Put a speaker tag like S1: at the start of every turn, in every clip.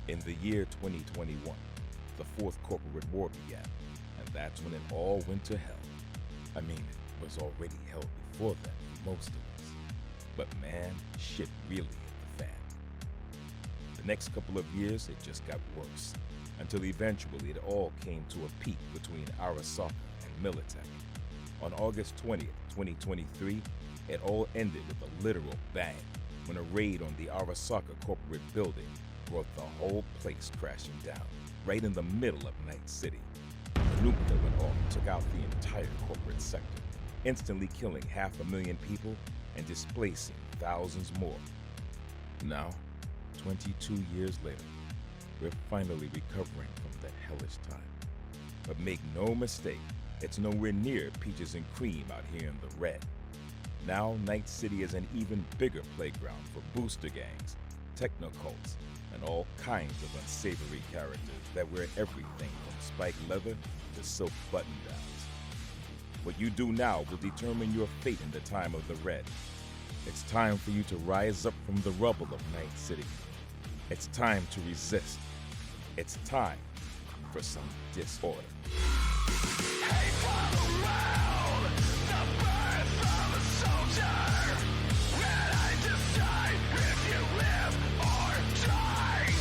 S1: In the year 2021, the fourth corporate war began, and that's when it all went to hell. I mean, it was already hell before then for most of us. But man, shit really hit the fan. The next couple of years, it just got worse, until eventually it all came to a peak between Arasaka and Militech. On August 20th, 2023, it all ended with a literal bang when a raid on the Arasaka corporate building brought the whole place crashing down, right in the middle of Night City. The nuke that went off took out the entire corporate sector, instantly killing 500,000 people and displacing thousands more. Now, 22 years later, we're finally recovering from that hellish time. But make no mistake, it's nowhere near peaches and cream out here in the red. Now, Night City is an even bigger playground for booster gangs, technocults, and all kinds of unsavory characters that wear everything from spiked leather to silk button-downs. What you do now will determine your fate in the time of the Red. It's time for you to rise up from the rubble of Night City. It's time to resist. It's time for some disorder.
S2: Hey, follow around the birth of a soldier. When I decide if you live or die,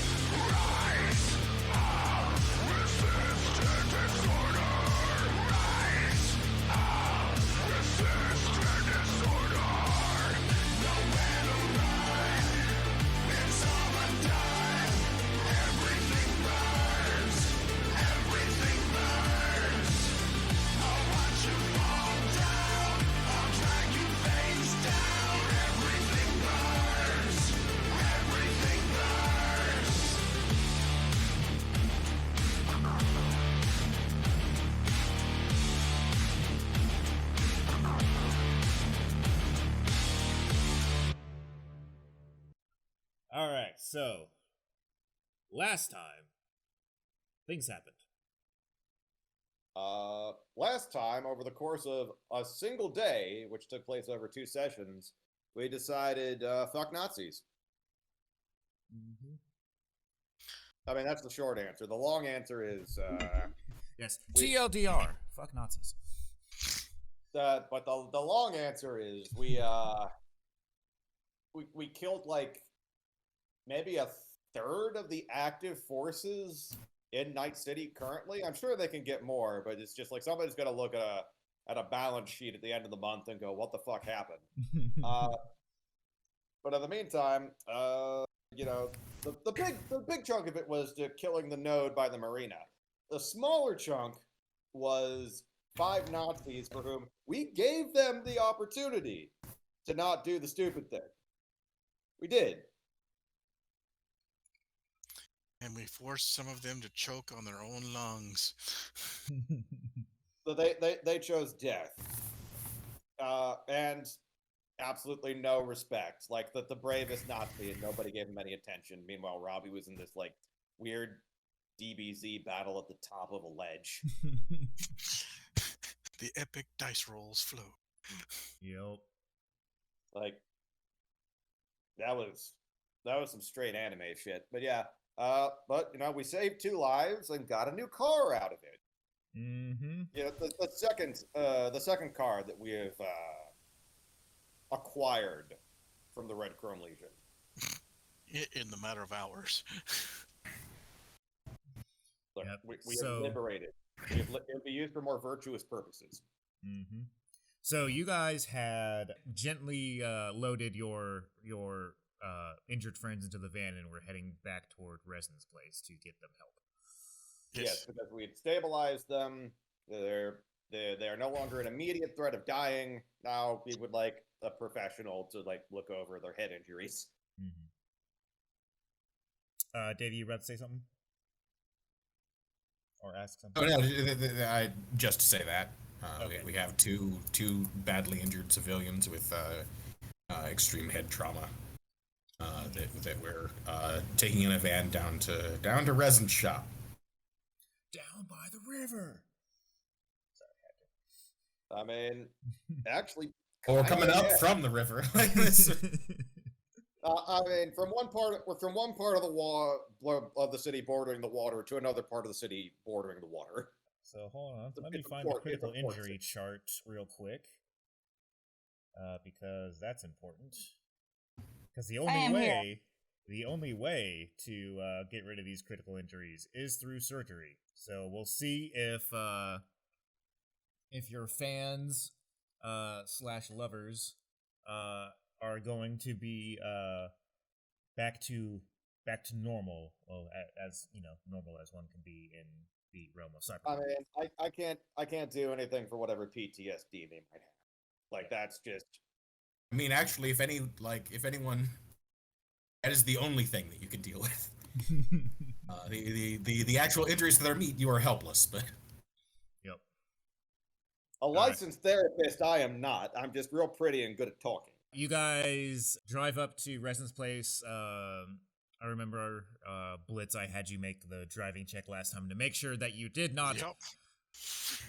S2: rise up, resist disorder. Rise up, resist disorder. Nowhere to run, it's all undone. Everything burns, everything burns. I'll watch you fall down, I'll drag you face down. Everything burns, everything burns.
S3: All right, so last time things happened.
S4: Last time, over the course of a single day, which took place over 2 sessions, we decided, fuck Nazis. I mean, that's the short answer. The long answer is,
S3: Yes,
S4: We-
S3: TLDR. Fuck Nazis.
S4: but the long answer is we killed like maybe a third of the active forces in Night City currently. I'm sure they can get more, but it's just like somebody's gonna look at a balance sheet at the end of the month and go, "What the fuck happened?" But in the meantime, you know, the big chunk of it was to killing the node by the marina. The smaller chunk was 5 Nazis for whom we gave them the opportunity to not do the stupid thing. We did.
S5: And we forced some of them to choke on their own lungs.
S4: So they chose death. And absolutely no respect. Like the bravest Nazi, and nobody gave him any attention. Meanwhile, Robbie was in this like weird DBZ battle at the top of a ledge.
S5: The epic dice rolls flow.
S3: Yep.
S4: Like that was some straight anime shit. But yeah, but you know, we saved 2 lives and got a new car out of it.
S3: Mm-hmm.
S4: You know, the second car that we have acquired from the Red Chrome Legion.
S5: In the matter of hours.
S4: Look,
S3: Yep,
S4: we
S3: so-
S4: have liberated. It'll be used for more virtuous purposes.
S3: Mm-hmm. So you guys had gently loaded your injured friends into the van and were heading back toward Resin's place to get them help.
S4: Yes, because we had stabilized them. They are no longer an immediate threat of dying. Now we would like a professional to like look over their head injuries.
S3: Mm-hmm. Dave, you about to say something? Or ask
S6: Oh
S3: something?
S6: no! I just to say that
S3: Okay.
S6: we have two badly injured civilians with extreme head trauma that we're taking in a van down to Resin's shop.
S3: Down by the river.
S4: I mean, actually,
S6: Well, we're coming
S4: kinda,
S6: up
S4: yeah.
S6: from the river. Like this.
S4: I mean, from one part of the of the city bordering the water to another part of the city bordering the water.
S3: So hold on, let me
S4: It's a
S3: find the
S4: port- it's a
S3: critical
S4: port
S3: injury
S4: city.
S3: chart real quick, because that's important. Because the
S7: I am here.
S3: only way to get rid of these critical injuries is through surgery. So we'll see if your fans slash lovers are going to be back to normal. Well, as you know, normal as one can be in the realm of
S4: I
S3: Cyberpunk.
S4: mean, I can't do anything for whatever PTSD they might have. Like that's just
S6: I mean, actually, if anyone, that is the only thing that you can deal with. The actual injuries to their meat, you are helpless. But
S3: Yep.
S4: a licensed therapist. I am not. I'm just real pretty and good at talking.
S3: You guys drive up to Resin's place. I remember Blitz. I had you make the driving check last time to make sure that you did not
S5: Yep.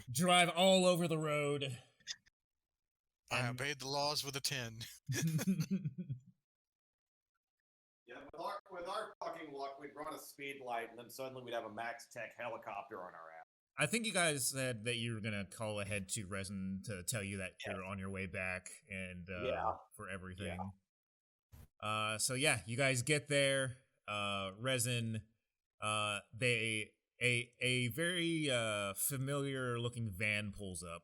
S3: drive all over the road.
S5: I obeyed the laws with a 10.
S4: Yeah, with our fucking luck, we'd run a speed light, and then suddenly we'd have a Max Tech helicopter on our ass.
S3: I think you guys said that you were gonna call ahead to Resin to tell you that you're on your way back and for everything. So yeah, you guys get there. Resin, a very familiar looking van pulls up.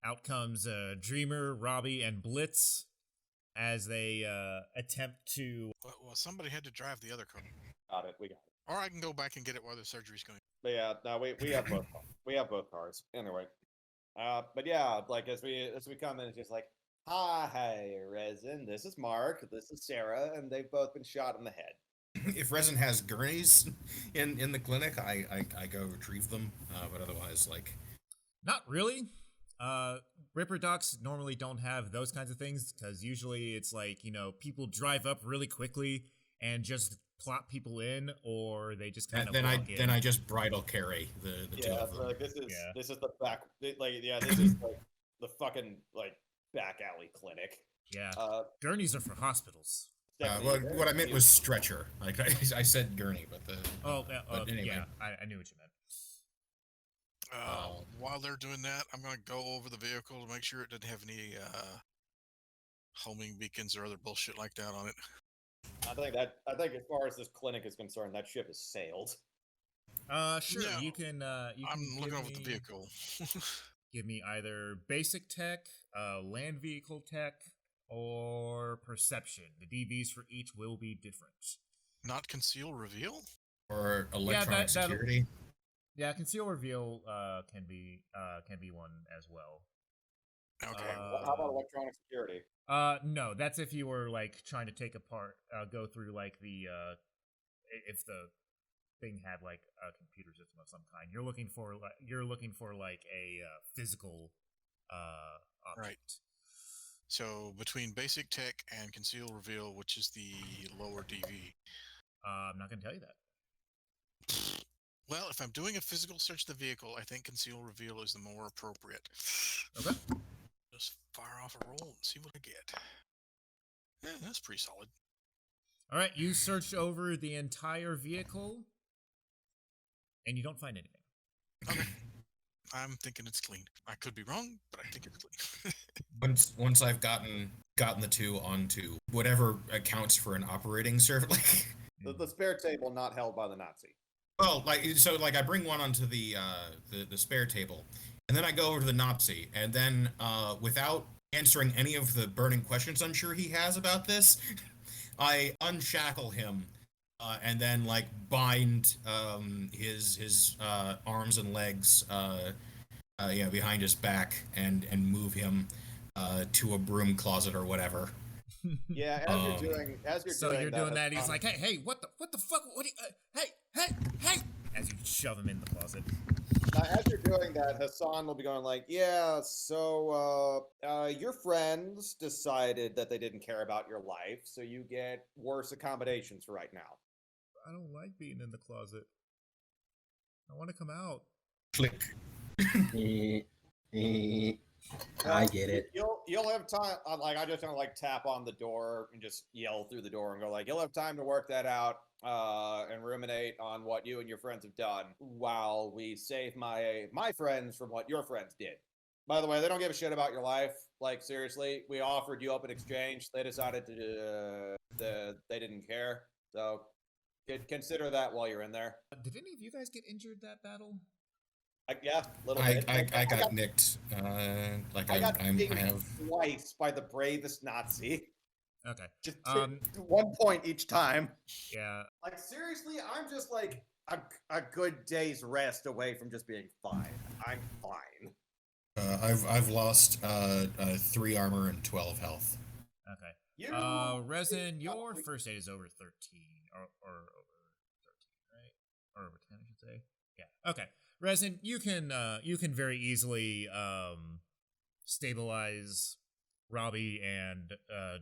S3: Out comes Dreamer, Robbie, and Blitz as they attempt to.
S5: Well, somebody had to drive the other car.
S4: Got it. We got it.
S5: Or I can go back and get it while the surgery's going.
S4: But yeah, no, we have both. We have both cars. Anyway, but yeah, like as we come in, it's just like, hi, Resin. This is Mark. This is Sarah, and they've both been shot in the head.
S6: if Resin has gurneys in the clinic, I go retrieve them. But otherwise, like,
S3: Not really. Ripper docs normally don't have those kinds of things because usually it's like, you know, people drive up really quickly and just plop people in, or they just kind of
S6: then
S3: walk in.
S6: then I just bridal carry the two
S4: Yeah,
S6: of them.
S4: like this is
S3: Yeah.
S4: this is the back. This is like the fucking like back alley clinic.
S3: Yeah.
S4: Gurneys
S3: Gurneys are for hospitals.
S6: What I meant was stretcher. Like I said gurney, but but anyway.
S3: Yeah, I knew what you meant.
S5: While they're doing that, I'm going to go over the vehicle to make sure it doesn't have any homing beacons or other bullshit like that on it.
S4: I think as far as this clinic is concerned, that ship has sailed.
S3: Sure.
S5: No,
S3: You can.
S5: I'm looking over the vehicle.
S3: Give me either basic tech, land vehicle tech, or perception. The DVs for each will be different.
S5: Not conceal, reveal?
S6: Or electronic security.
S3: Yeah, conceal reveal can be one as well.
S5: Okay.
S4: How about electronic security?
S3: No, that's if you were like trying to take apart, go through like the if the thing had like a computer system of some kind. You're looking for like a physical object.
S5: Right. So between basic tech and conceal reveal, which is the lower DV?
S3: I'm not gonna tell you that.
S5: Well, if I'm doing a physical search of the vehicle, I think conceal reveal is the more appropriate.
S3: Okay.
S5: Just fire off a roll and see what I get. Yeah, that's pretty solid.
S3: All right, you search over the entire vehicle, and you don't find anything.
S5: Okay. I'm thinking it's clean. I could be wrong, but I think it's clean.
S6: Once I've gotten the two onto whatever accounts for an operating server, like
S4: The spare table not held by the Nazi.
S6: well, like I bring one onto the spare table, and then I go over to the Nazi, and then without answering any of the burning questions I'm sure he has about this, I unshackle him, and then like bind his arms and legs behind his back, and move him to a broom closet or whatever.
S4: Yeah,
S3: So you're doing that. He's like, hey, what the fuck? What? Hey! As you shove him in the closet.
S4: As you're doing that, Hassan will be going like, yeah, so your friends decided that they didn't care about your life, so you get worse accommodations for right now.
S3: I don't like being in the closet. I want to come out.
S6: Click.
S8: I get it.
S4: you'll have time. Like I just kind of like tap on the door and just yell through the door and go like, you'll have time to work that out and ruminate on what you and your friends have done while we save my friends from what your friends did. By the way, they don't give a shit about your life. Like seriously, we offered you up in exchange. They decided to they didn't care. So consider that while you're in there.
S3: Did any of you guys get injured that battle?
S4: Yeah, a little
S6: I,
S4: bit.
S6: I got nicked. Like
S4: I got
S6: I
S4: dinged
S6: have.
S4: twice by the bravest Nazi.
S3: Okay.
S4: Just
S3: Um,
S4: 1 point each time.
S3: Yeah.
S4: Like seriously, I'm just like a good day's rest away from just being fine. I'm fine.
S6: I've lost 3 armor and 12 health.
S3: Okay.
S4: You
S3: Resin, your first aid is over 13, or over 13, right? Or over 10, I should say. Yeah. Okay. Resin, you can very easily stabilize Robbie and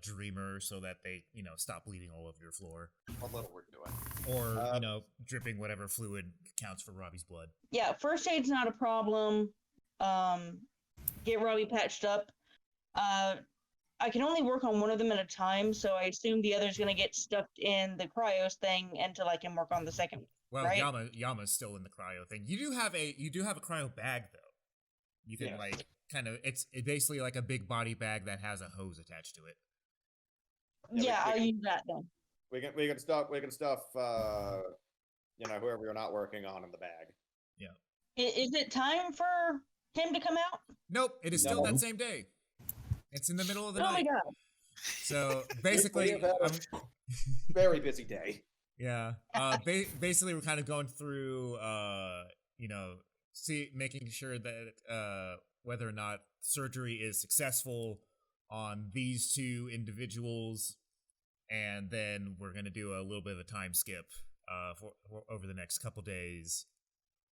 S3: Dreamer so that they stop bleeding all over your floor,
S4: what little we're doing.
S3: or dripping whatever fluid counts for Robbie's blood.
S7: Yeah, first aid's not a problem. Get Robbie patched up. I can only work on one of them at a time, so I assume the other's gonna get stuffed in the cryos thing until I can work on the second.
S3: Well,
S7: right?
S3: Yama's still in the cryo thing. You do have a cryo bag though. You can like kind of it's basically like a big body bag that has a hose attached to it.
S7: Yeah,
S4: we
S7: I'll
S4: can-
S7: use that then.
S4: We can stuff whoever you're not working on in the bag.
S7: Is it time for him to come out?
S3: Nope, it is still
S4: No.
S3: that same day. It's in the middle of the
S7: Oh my
S3: night.
S7: god.
S3: So
S4: We
S3: basically,
S4: have had a very busy day.
S3: yeah. Basically, we're kind of going through, making sure that whether or not surgery is successful on these 2 individuals, and then we're gonna do a little bit of a time skip for over the next couple days,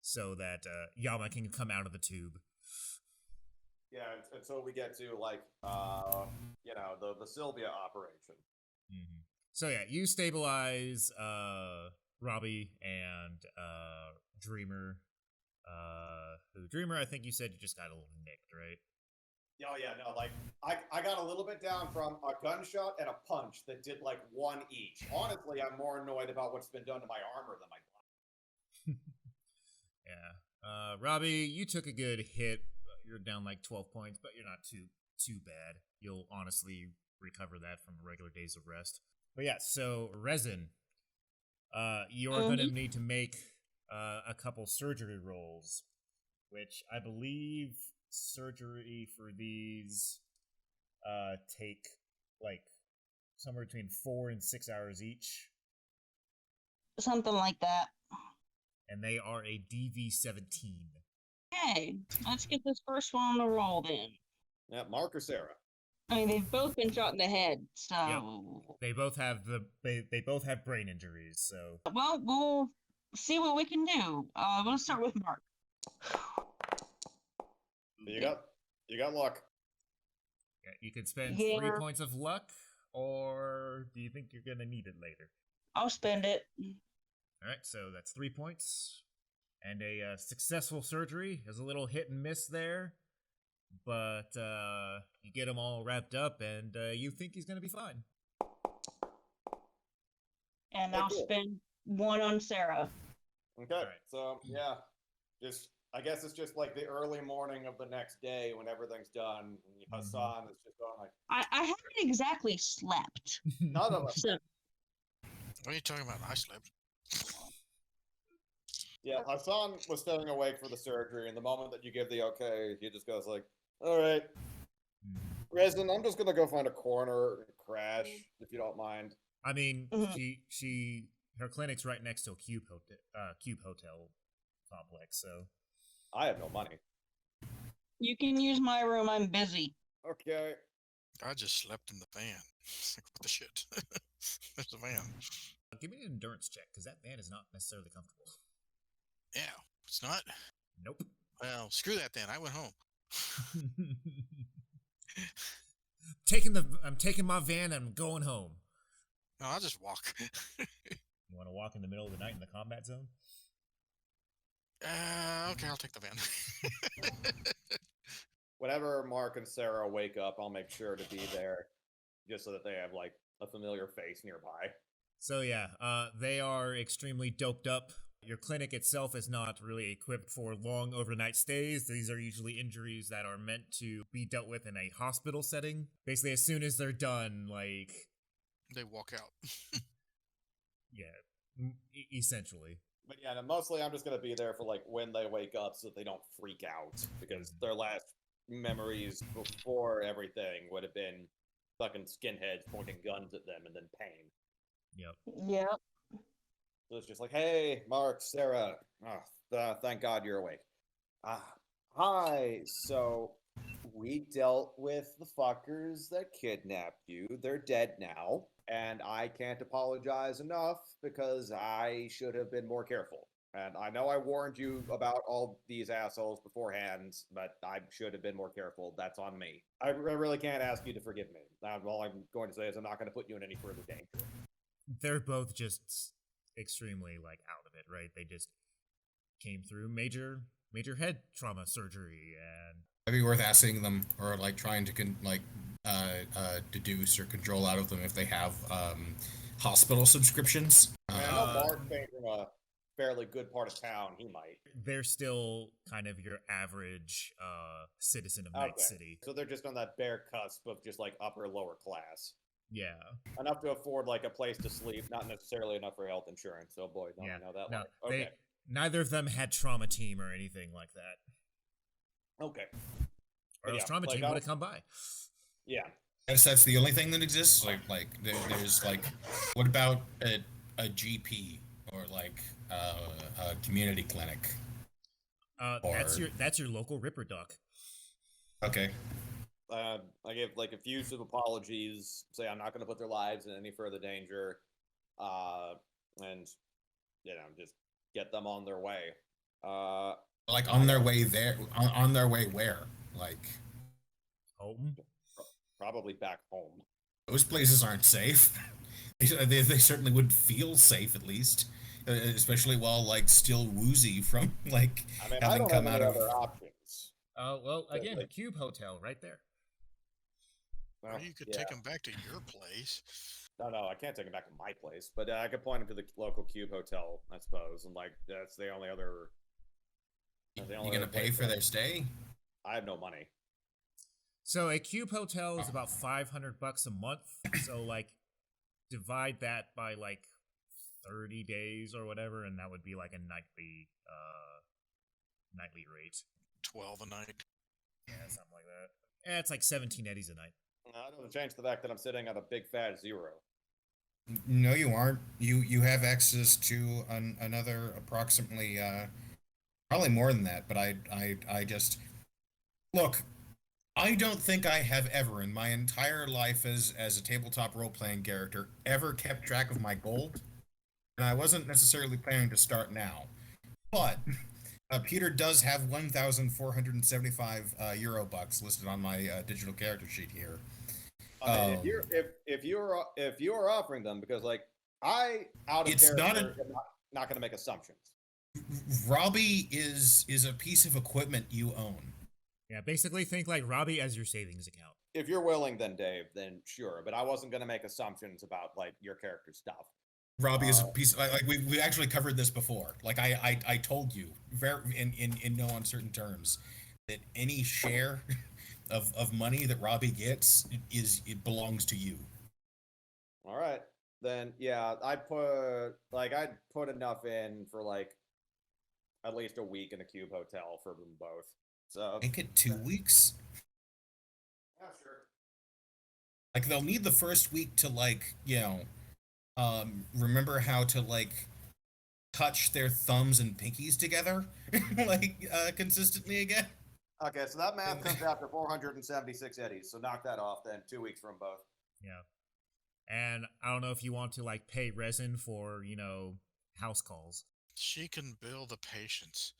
S3: so that Yama can come out of the tube.
S4: Yeah, until we get to like the Sylvia operation.
S3: Mm-hmm. So yeah, you stabilize Robbie and Dreamer. Dreamer, I think you said you just got a little nicked, right?
S4: Oh yeah, no, like I got a little bit down from a gunshot and a punch that did like 1 each. Honestly, I'm more annoyed about what's been done to my armor than my body.
S3: Yeah. Robbie, you took a good hit. You're down like 12 points, but you're not too bad. You'll honestly recover that from regular days of rest. But yeah, so Resin, you're going to need to make a couple surgery rolls, which I believe surgery for these take like somewhere between 4 and 6 hours each.
S7: Something like that.
S3: And they are a DV-17.
S7: Hey, let's get this first one on the roll then.
S4: Yeah, Mark or Sarah?
S7: I mean, they've both been shot in the head, so...
S3: Yep. They both have they both have brain injuries, so...
S7: Well, we'll see what we can do. We'll start with Mark.
S4: You got luck.
S3: Yeah, you could spend
S7: Yeah.
S3: 3 points of luck, or do you think you're gonna need it later?
S7: I'll spend it.
S3: Alright, so that's 3 points. And a successful surgery. There's a little hit and miss there, but you get him all wrapped up, and you think he's gonna be fine.
S7: And
S4: Oh,
S7: I'll
S4: cool.
S7: spend 1 on Sarah.
S4: Okay,
S3: Alright.
S4: so yeah, I guess it's just like the early morning of the next day when everything's done. And Hassan is just going like,
S7: I haven't exactly slept.
S4: none of us.
S7: So,
S5: What are you talking about? I slept.
S4: Yeah, Hassan was staying awake for the surgery, and the moment that you give the okay, he just goes like, "All right, Resin, I'm just gonna go find a corner and crash, if you don't mind."
S3: I mean,
S7: Mhm.
S3: her clinic's right next to a Cube Hotel complex, so
S4: I have no money.
S7: you can use my room, I'm busy.
S4: Okay.
S5: I just slept in the van. Like, what the shit? There's a van.
S3: give me an endurance check, because that van is not necessarily comfortable.
S5: Yeah, it's not.
S3: Nope.
S5: Well, screw that then. I went home.
S3: I'm taking my van and I'm going home.
S5: No, I'll just walk.
S3: You want to walk in the middle of the night in the combat zone?
S5: Okay, I'll take the van.
S4: whenever Mark and Sarah wake up, I'll make sure to be there, just so that they have like a familiar face nearby.
S3: So yeah, they are extremely doped up. Your clinic itself is not really equipped for long overnight stays. These are usually injuries that are meant to be dealt with in a hospital setting. Basically, as soon as they're done, like,
S5: They walk out.
S3: yeah, essentially.
S4: But yeah, no, mostly I'm just gonna be there for like when they wake up, so that they don't freak out, because their last memories before everything would have been fucking skinheads pointing guns at them and then pain.
S3: Yep.
S7: Yep.
S4: So it's just like, hey, Mark, Sarah, thank God you're awake. Hi. So we dealt with the fuckers that kidnapped you. They're dead now, and I can't apologize enough because I should have been more careful. And I know I warned you about all these assholes beforehand, but I should have been more careful. That's on me. I really can't ask you to forgive me. All I'm going to say is I'm not going to put you in any further danger.
S3: They're both just extremely like out of it, right? They just came through major head trauma surgery, and
S6: It'd be worth asking them, or like trying to deduce or control out of them if they have hospital subscriptions.
S4: I mean, I know Mark came from a fairly good part of town. He might.
S3: they're still kind of your average citizen of Night City.
S4: So they're just on that bare cusp of just like upper lower class.
S3: Yeah.
S4: Enough to afford like a place to sleep, not necessarily enough for health insurance. Oh boy, don't I know that
S3: No,
S4: one. Okay.
S3: neither of them had trauma team or anything like that.
S4: Okay.
S3: Or else
S4: yeah,
S3: trauma
S4: like,
S3: team would have come by.
S4: Yeah.
S6: Yes, that's the only thing that exists. There's like, what about a GP or like a community clinic?
S3: That's your local Ripper Duck.
S6: Okay.
S4: I give like effusive apologies. Say I'm not going to put their lives in any further danger, and just get them on their way.
S6: Like on their way there, on their way where? Like
S3: home?
S4: Probably back home.
S6: Those places aren't safe. They certainly wouldn't feel safe, at least, especially while like still woozy from like having come out of
S4: other options.
S3: Well, again, the Cube Hotel right there.
S4: Well,
S5: or you could take them back to your place.
S4: No, I can't take them back to my place, but I could point them to the local Cube Hotel, I suppose, and like that's the only other.
S6: You gonna pay for their stay?
S4: I have no money.
S3: So a Cube Hotel is about $500 a month. So like divide that by like 30 days or whatever, and that would be like a nightly rate.
S5: 12 a night.
S3: Yeah, something like that. Yeah, it's like 17 eddies a night.
S4: That doesn't change the fact that I'm sitting at a big fat zero.
S6: No, you aren't. You have access to another approximately probably more than that, but I just look. I don't think I have ever in my entire life as a tabletop role-playing character ever kept track of my gold, and I wasn't necessarily planning to start now. But Peter does have 1,475 euro bucks listed on my digital character sheet here.
S4: I mean, if you're offering them, because like I out of character am not going to make assumptions.
S6: Robbie is a piece of equipment you own.
S3: Yeah, basically think like Robbie as your savings account.
S4: If you're willing, then Dave, then sure. But I wasn't going to make assumptions about like your character stuff.
S6: Robbie is a piece. Like we actually covered this before. Like I told you very in no uncertain terms that any share of money that Robbie gets it belongs to you.
S4: All right, then yeah, I'd put enough in for like at least a week in a Cube Hotel for them both. So
S6: Make it 2 weeks.
S4: Yeah, sure.
S6: Like they'll need the first week to like remember how to like touch their thumbs and pinkies together like consistently again.
S4: Okay, so that math comes out to 476 eddies. So knock that off then. 2 weeks from both.
S3: Yeah. And I don't know if you want to like pay resin for, house calls.
S5: She can bill the patients.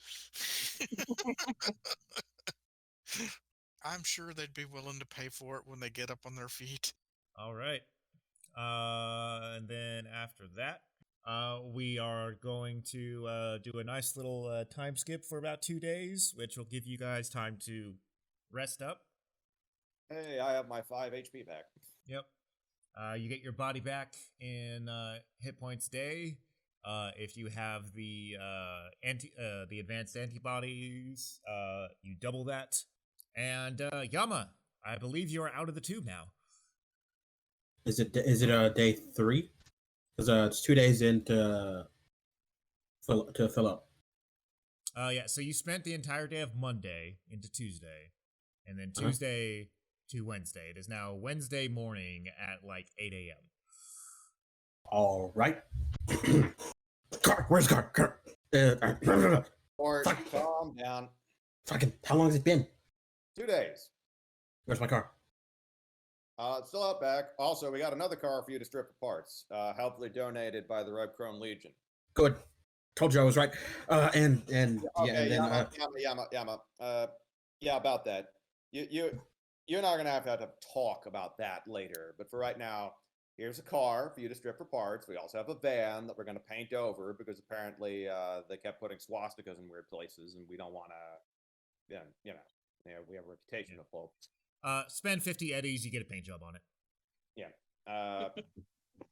S5: I'm sure they'd be willing to pay for it when they get up on their feet.
S3: All right. And then after that, we are going to do a nice little time skip for about 2 days, which will give you guys time to rest up.
S4: Hey, I have my 5 HP back.
S3: Yep. You get your body back in hit points day. If you have the the advanced antibodies, you double that. And Yama, I believe you are out of the tube now.
S8: Is it day 3? Because it's 2 days in to fill up.
S3: Yeah. So you spent the entire day of Monday into Tuesday, and then Tuesday to Wednesday. It is now Wednesday morning at like 8 a.m.
S8: All right. Car, where's the car?
S4: Or
S8: Fuck.
S4: calm down.
S8: Fucking, how long has it been?
S4: 2 days.
S8: Where's my car?
S4: It's still out back. Also, we got another car for you to strip for parts. Helpfully donated by the Red Chrome Legion.
S8: Good. Told you I was right.
S4: Okay,
S8: and then
S4: Yama. Yeah, about that. You're not gonna have to talk about that later. But for right now, here's a car for you to strip for parts. We also have a van that we're gonna paint over because apparently they kept putting swastikas in weird places, and we don't want to. Yeah, we have a reputation of folks.
S3: Spend 50 eddies, you get a paint job on it.
S4: Yeah.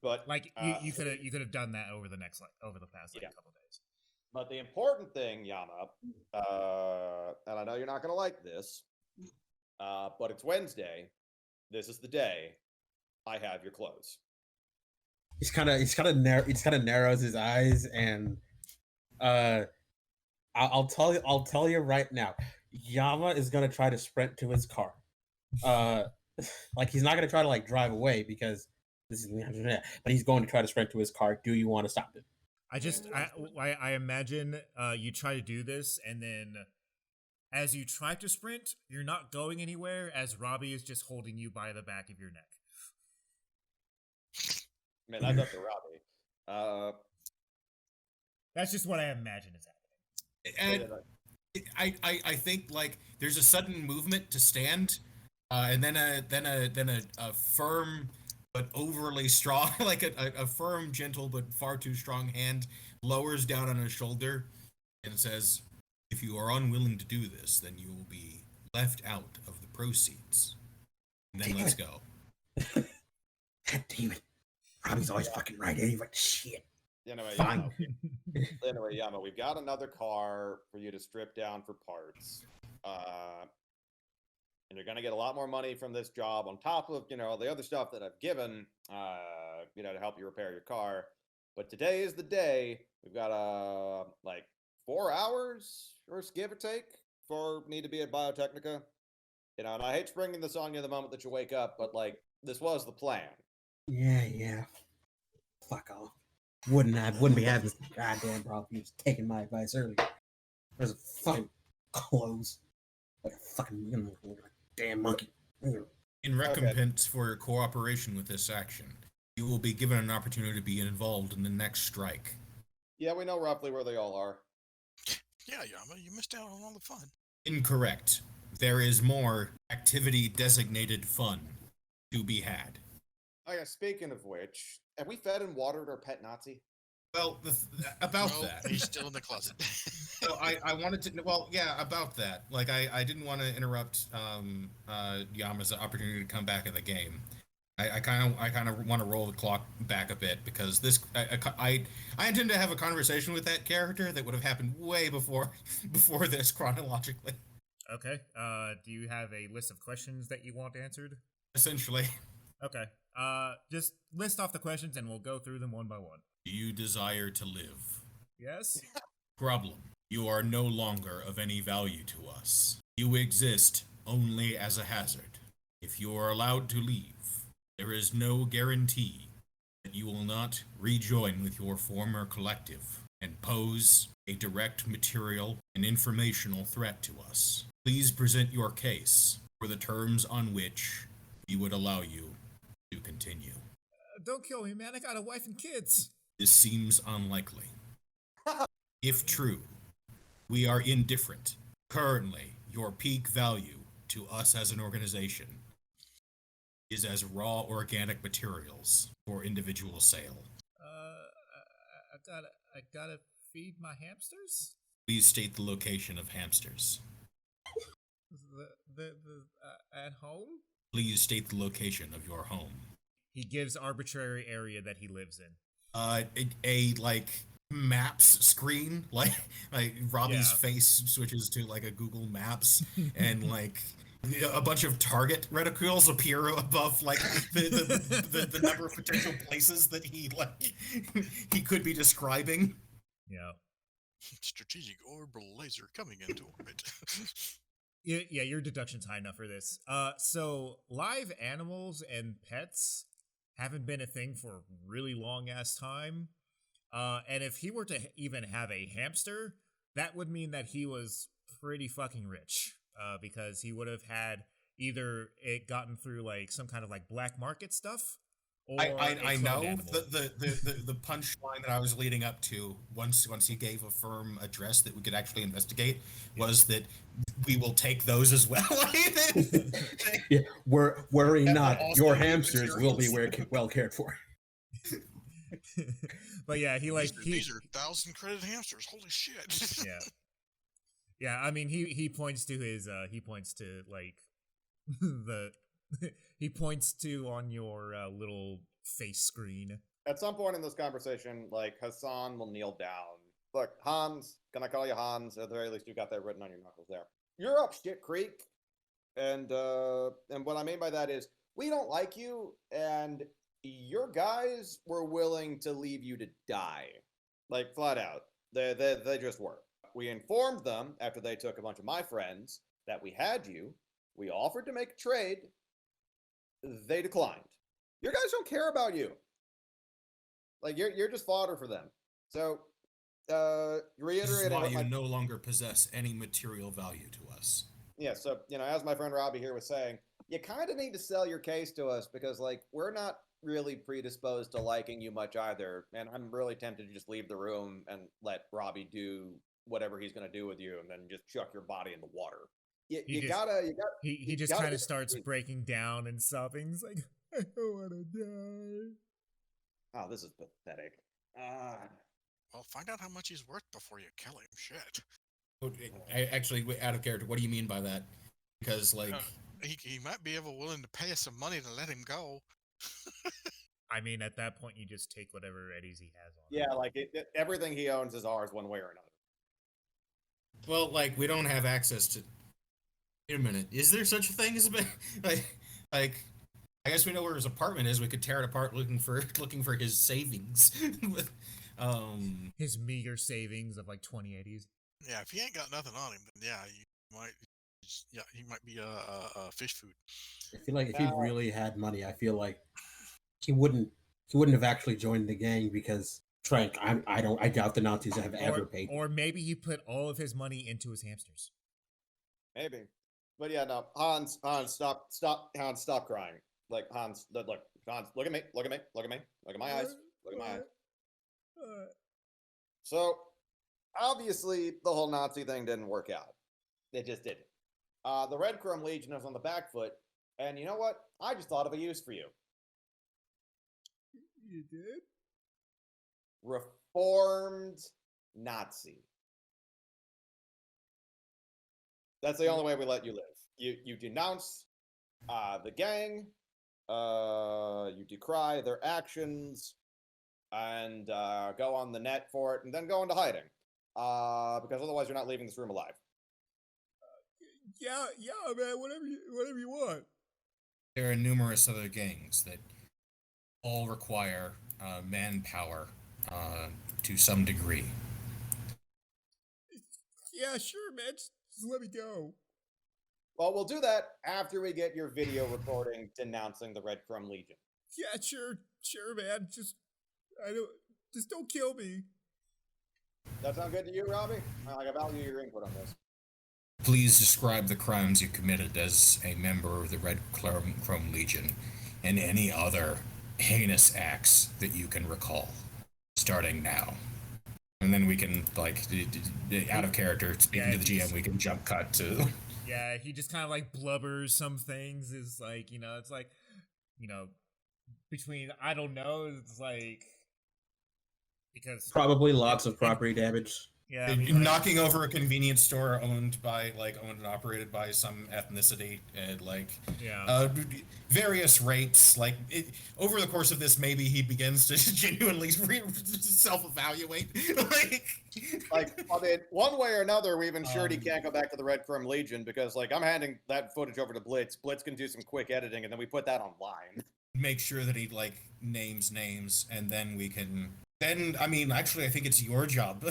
S4: But
S3: Like you could have done that over the past couple days.
S4: But the important thing, Yama, and I know you're not gonna like this, but it's Wednesday. This is the day I have your clothes.
S8: He's kind of narrows his eyes, and I'll tell you right now, Yama is gonna try to sprint to his car. Like he's not gonna try to like drive away because this is, but he's going to try to sprint to his car. Do you want to stop him?
S3: I imagine you try to do this, and then as you try to sprint, you're not going anywhere, as Robbie is just holding you by the back of your neck.
S4: Man, that's up to Robbie.
S3: That's just what I imagine is happening.
S6: And I think like there's a sudden movement to stand, and then a firm but overly strong, like a firm, gentle but far too strong hand lowers down on his shoulder and says, "If you are unwilling to do this, then you will be left out of the proceeds. And then let's go."
S8: God damn it. Robbie's always fucking right. Anyway, shit.
S4: Anyway,
S8: Fine.
S4: Yama, we've got another car for you to strip down for parts. And you're going to get a lot more money from this job on top of, the other stuff that I've given, to help you repair your car. But today is the day. We've got, 4 hours, or give or take, for me to be at Biotechnica. And I hate springing this on you the moment that you wake up, but, this was the plan.
S8: Yeah. Fuck off. Wouldn't be having this goddamn problem. He was taking my advice earlier. There's a fucking clothes. Like a fucking damn monkey.
S6: In recompense for your cooperation with this action, you will be given an opportunity to be involved in the next strike.
S4: Yeah, we know roughly where they all are.
S5: Yeah, Yama, you missed out on all the fun.
S6: Incorrect. There is more activity-designated fun to be had.
S4: Okay, speaking of which, have we fed and watered our pet Nazi?
S6: Well, that.
S5: He's still in the closet.
S6: So I wanted to, about that. Like, I didn't want to interrupt Yama's opportunity to come back in the game. I kind of want to roll the clock back a bit because I intend to have a conversation with that character that would have happened way before this chronologically.
S3: Okay. Do you have a list of questions that you want answered?
S6: Essentially.
S3: Okay. Just list off the questions and we'll go through them one by one.
S6: Do you desire to live?
S3: Yes?
S6: Problem. You are no longer of any value to us. You exist only as a hazard. If you are allowed to leave, there is no guarantee that you will not rejoin with your former collective and pose a direct material and informational threat to us. Please present your case for the terms on which we would allow you to continue.
S3: Don't kill me, man. I got a wife and kids.
S6: This seems unlikely. If true, we are indifferent. Currently, your peak value to us as an organization is as raw organic materials for individual sale.
S3: I gotta feed my hamsters?
S6: Please state the location of hamsters.
S3: at home.
S6: Please state the location of your home.
S3: He gives arbitrary area that he lives in.
S6: A like maps screen, like Robbie's
S3: Yeah.
S6: face switches to like a Google Maps, and like a bunch of target reticules appear above like the number of potential places that he like he could be describing.
S3: Yeah.
S5: Strategic orbital laser coming into orbit.
S3: Yeah, your deduction's high enough for this. So live animals and pets haven't been a thing for a really long ass time. And if he were to even have a hamster, that would mean that he was pretty fucking rich. Because he would have had either it gotten through like some kind of like black market stuff, or
S6: I know
S3: animal.
S6: the punchline that I was leading up to once he gave a firm address that we could actually investigate was that we will take those as well.
S8: Yeah, worry
S6: That
S8: not.
S6: will also
S8: Your
S6: be
S8: hamsters will be
S6: materials.
S8: well cared for.
S3: But yeah,
S5: These are 1,000 credit hamsters. Holy shit.
S3: Yeah. Yeah, I mean he points to his like the he points to on your little face screen.
S4: At some point in this conversation, like Hassan will kneel down. Look, Hans, can I call you Hans? At the very least, you got that written on your knuckles there. You're up shit creek, and what I mean by that is we don't like you, and your guys were willing to leave you to die, like flat out. They just were. We informed them after they took a bunch of my friends that we had you. We offered to make a trade. They declined. Your guys don't care about you. Like you're just fodder for them. So,
S6: This is
S4: reiterating
S6: why
S4: what
S6: you
S4: my
S6: no longer possess any material value to us.
S4: yeah. So as my friend Robbie here was saying, you kind of need to sell your case to us because like we're not really predisposed to liking you much either, and I'm really tempted to just leave the room and let Robbie do whatever he's gonna do with you, and then just chuck your body in the water. You gotta.
S3: He just kind of starts breaking down and sobbing. He's like, I don't want to die.
S4: Oh, this is pathetic.
S5: Well, find out how much he's worth before you kill him. Shit.
S6: Actually, out of character, what do you mean by that? Because like
S5: He might be willing to pay us some money to let him go.
S3: I mean, at that point, you just take whatever eddies he has on.
S4: Yeah, like everything he owns is ours one way or another.
S6: well, like we don't have access to. Wait a minute, is there such a thing as a like? I guess we know where his apartment is. We could tear it apart looking for his savings.
S3: His meager savings of like 2080s.
S5: Yeah, if he ain't got nothing on him, then yeah, he might be a fish food.
S8: I feel like if he really had money, I feel like he wouldn't have actually joined the gang because Frank, I doubt the Nazis have ever paid.
S3: Or maybe he put all of his money into his hamsters.
S4: Maybe, but yeah, no. Hans, stop, Hans, stop crying. Like Hans, look, Hans, look at me, look at my eyes, look at my eyes. So, obviously, the whole Nazi thing didn't work out. It just didn't. The Red Chrome Legion is on the back foot, and you know what? I just thought of a use for you.
S3: You did?
S4: Reformed Nazi. That's the only way we let you live. You denounce the gang, you decry their actions, and go on the net for it, and then go into hiding. Because otherwise you're not leaving this room alive.
S3: Yeah, man, whatever you want.
S6: There are numerous other gangs that all require manpower to some degree.
S3: Yeah, sure, man. Just let me go.
S4: Well, we'll do that after we get your video recording denouncing the Red Chrome Legion.
S3: Yeah, sure, man. Just don't kill me.
S4: That sound good to you, Robbie? I value your input on this.
S6: Please describe the crimes you committed as a member of the Red Chrome Legion and any other heinous acts that you can recall, starting now. And then we can, like, out of character, speaking to the GM, we can jump cut to...
S3: Yeah, he just kind of, like, blubbers some things. Is like, it's like, between, I don't know, it's like... Because...
S8: Probably lots of property damage.
S3: Yeah, I mean, like,
S6: Knocking over a convenience store owned and operated by some ethnicity at
S3: yeah.
S6: various rates. Over the course of this, maybe he begins to genuinely self-evaluate.
S4: Like, I mean, one way or another, we've ensured he
S6: Um,
S4: can't go back to the Red Chrome Legion because, like, I'm handing that footage over to Blitz. Blitz can do some quick editing, and then we put that online.
S6: make sure that he names names, and then we can. Then I mean, actually, I think it's your job,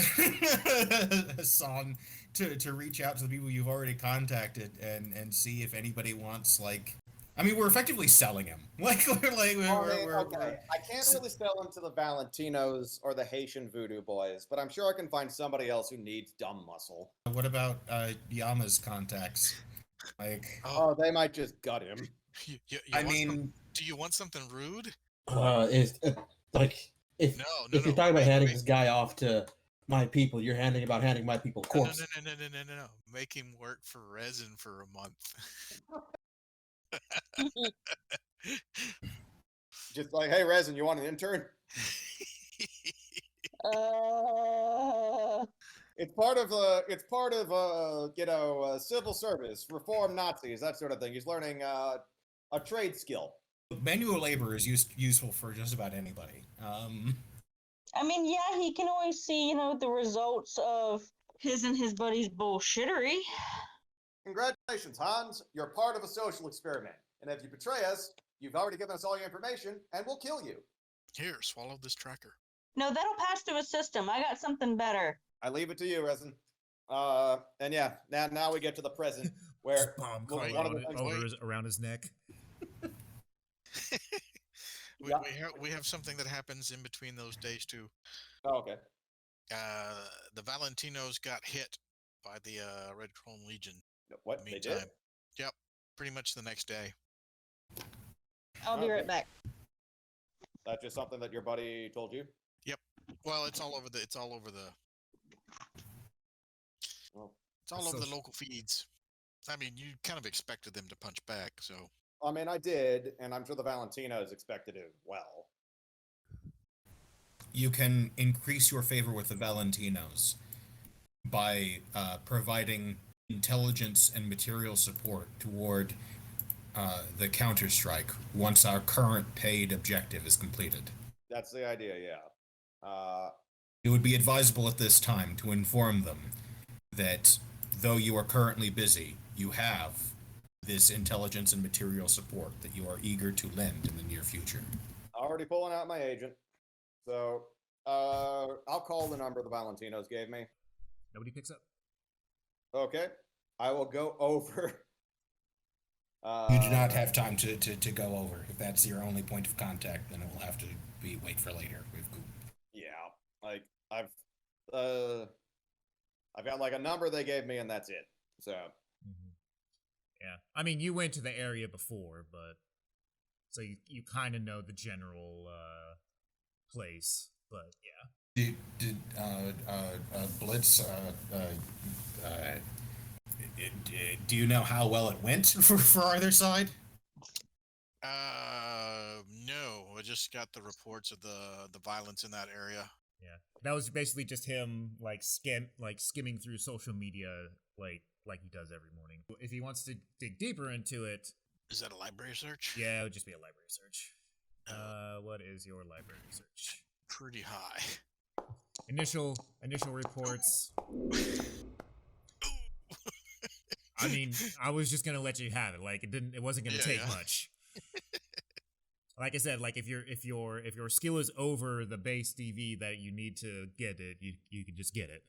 S6: Hassan, to reach out to the people you've already contacted and see if anybody wants I mean, we're effectively selling him.
S4: Okay, I can't really sell him to the Valentinos or the Haitian voodoo boys, but I'm sure I can find somebody else who needs dumb muscle.
S6: What about Yama's contacts?
S4: Oh, they might just gut him.
S6: I mean,
S5: do you want something rude?
S8: Is like if
S5: No,
S8: if you're talking about handing this guy off to my people, you're handing my people
S5: No,
S8: corpse.
S5: no. Make him work for resin for a month.
S4: Just like, hey, Resin, you want an intern? It's part of civil service, reform Nazis, that sort of thing. He's learning a trade skill.
S6: manual labor is useful for just about anybody.
S7: I mean, yeah, he can always see, the results of his and his buddies' bullshittery.
S4: Congratulations, Hans. You're part of a social experiment. And if you betray us, you've already given us all your information, and we'll kill you.
S5: Here, swallow this tracker.
S7: No, that'll pass through a system. I got something better.
S4: I leave it to you, Resin. And yeah, now we get to the present, where
S3: Bomb
S4: one
S3: call
S4: of the things
S3: around his neck.
S5: We have something that happens in between those days too.
S4: Oh, okay.
S5: The Valentinos got hit by the Red Chrome Legion.
S4: What? They did?
S5: Meantime. Yep, pretty much the next day.
S7: I'll be right back.
S4: That's just something that your buddy told you?
S5: Yep. Well, it's all over the local feeds. I mean, you kind of expected them to punch back, so.
S4: I mean, I did, and I'm sure the Valentinos expected it well.
S6: You can increase your favor with the Valentinos by providing intelligence and material support toward the counterstrike once our current paid objective is completed.
S4: That's the idea, yeah.
S6: It would be advisable at this time to inform them that though you are currently busy, you have this intelligence and material support that you are eager to lend in the near future.
S4: Already pulling out my agent. So, I'll call the number the Valentinos gave me.
S3: Nobody picks up.
S4: Okay. I will go over.
S6: You do not have time to go over. If that's your only point of contact, then it will have to be wait for later.
S4: Yeah, like I've got like a number they gave me, and that's it. So.
S3: Mm-hmm. Yeah, I mean, you went to the area before, but so you kind of know the general place. But yeah.
S6: Did Blitz? Do you know how well it went for either side?
S5: No. I just got the reports of the violence in that area.
S3: Yeah, that was basically just him skimming through social media like he does every morning. If he wants to dig deeper into it,
S5: is that a library search?
S3: Yeah, it would just be a library search. What is your library search?
S5: Pretty high.
S3: Initial reports. I mean, I was just gonna let you have it. Like it wasn't gonna take much. Like I said, like if your skill is over the base DV that you need to get it, you can just get it.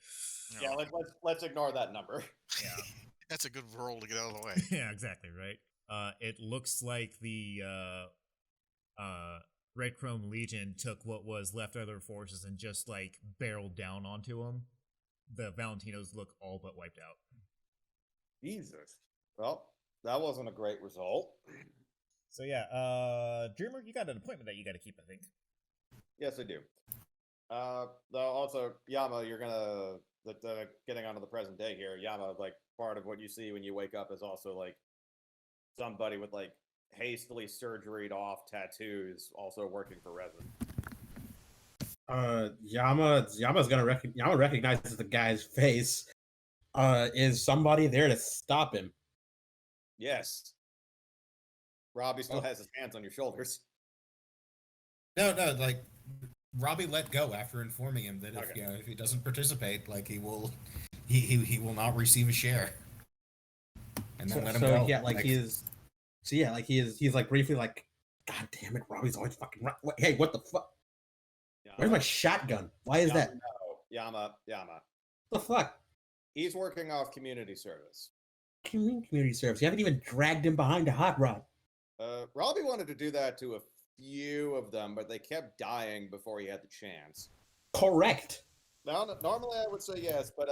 S4: Yeah, let's ignore that number.
S3: Yeah,
S5: that's a good roll to get out of the way.
S3: Yeah, exactly right. It looks like the Red Chrome Legion took what was left of their forces and just like barreled down onto them. The Valentinos look all but wiped out.
S4: Jesus. Well, that wasn't a great result.
S3: So yeah, Dreamer, you got an appointment that you got to keep, I think.
S4: Yes, I do. Though also, Yama, you're gonna getting onto the present day here. Yama, like part of what you see when you wake up is also like somebody with like hastily surgeried off tattoos, also working for Resin.
S8: Yama's gonna Yama recognizes the guy's face. Is somebody there to stop him?
S4: Yes. Robbie still
S8: Oh.
S4: has his hands on your shoulders.
S6: No, like Robbie let go after informing him that if
S4: Okay.
S6: if he doesn't participate, like he will not receive a share. And then let him go.
S8: Yeah, like he is. So yeah, like he's like briefly like, God damn it, Robbie's always fucking. Hey, what the fuck? Where's my shotgun? Why is that?
S4: No, Yama.
S8: What the fuck?
S4: He's working off community service.
S8: Community service. You haven't even dragged him behind a hot rod.
S4: Robbie wanted to do that to a few of them, but they kept dying before he had the chance.
S8: Correct.
S4: Now, normally I would say yes, but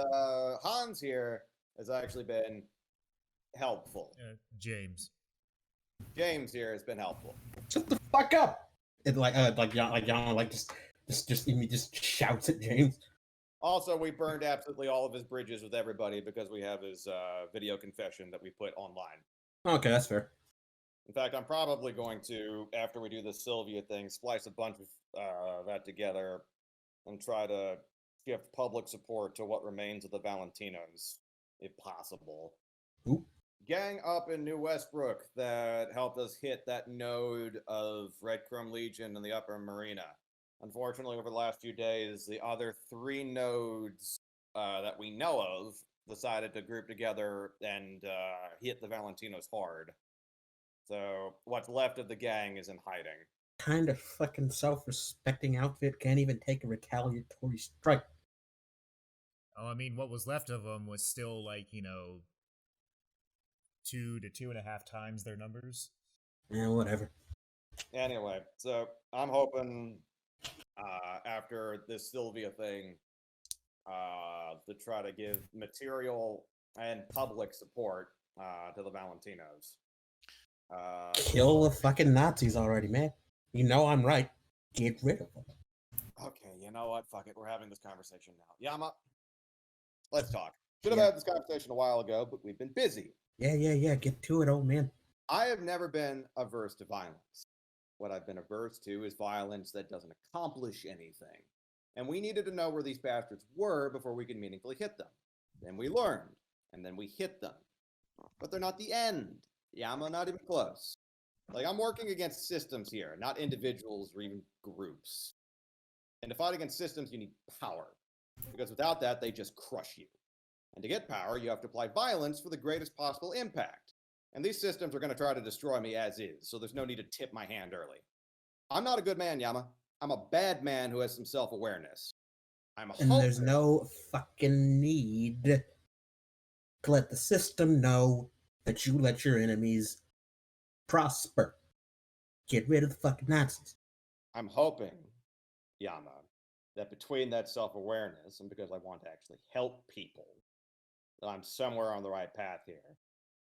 S4: Hans here has actually been helpful.
S3: James.
S4: James here has been helpful.
S8: Shut the fuck up! It Yama just shouts at James.
S4: Also, we burned absolutely all of his bridges with everybody because we have his video confession that we put online.
S8: Okay, that's fair.
S4: In fact, I'm probably going to, after we do the Sylvia thing, splice a bunch of that together and try to give public support to what remains of the Valentinos, if possible.
S8: Ooh.
S4: Gang up in New Westbrook that helped us hit that node of Red Chrome Legion in the Upper Marina. Unfortunately, over the last few days, the other 3 nodes that we know of decided to group together and hit the Valentinos hard. So what's left of the gang is in hiding.
S8: Kind of fucking self-respecting outfit can't even take a retaliatory strike.
S3: Oh, I mean, what was left of them was still like 2 to 2.5 times their numbers.
S8: Yeah, whatever.
S4: Anyway, so I'm hoping after this Sylvia thing to try to give material and public support to the Valentinos.
S8: Kill the fucking Nazis already, man. You know I'm right. Get rid of them.
S4: Okay, you know what? Fuck it. We're having this conversation now. Yama, let's talk. Should have had this conversation a while ago, but we've been busy.
S8: Yeah. Get to it, old man.
S4: I have never been averse to violence. What I've been averse to is violence that doesn't accomplish anything. And we needed to know where these bastards were before we could meaningfully hit them. Then we learned, and then we hit them. But they're not the end. Yama, not even close. Like, I'm working against systems here, not individuals or even groups. And to fight against systems, you need power. Because without that, they just crush you. And to get power, you have to apply violence for the greatest possible impact. And these systems are going to try to destroy me as is, so there's no need to tip my hand early. I'm not a good man, Yama. I'm a bad man who has some self-awareness.
S8: And there's no fucking need to let the system know that you let your enemies prosper. Get rid of the fucking Nazis.
S4: I'm hoping, Yama, that between that self-awareness and because I want to actually help people, that I'm somewhere on the right path here.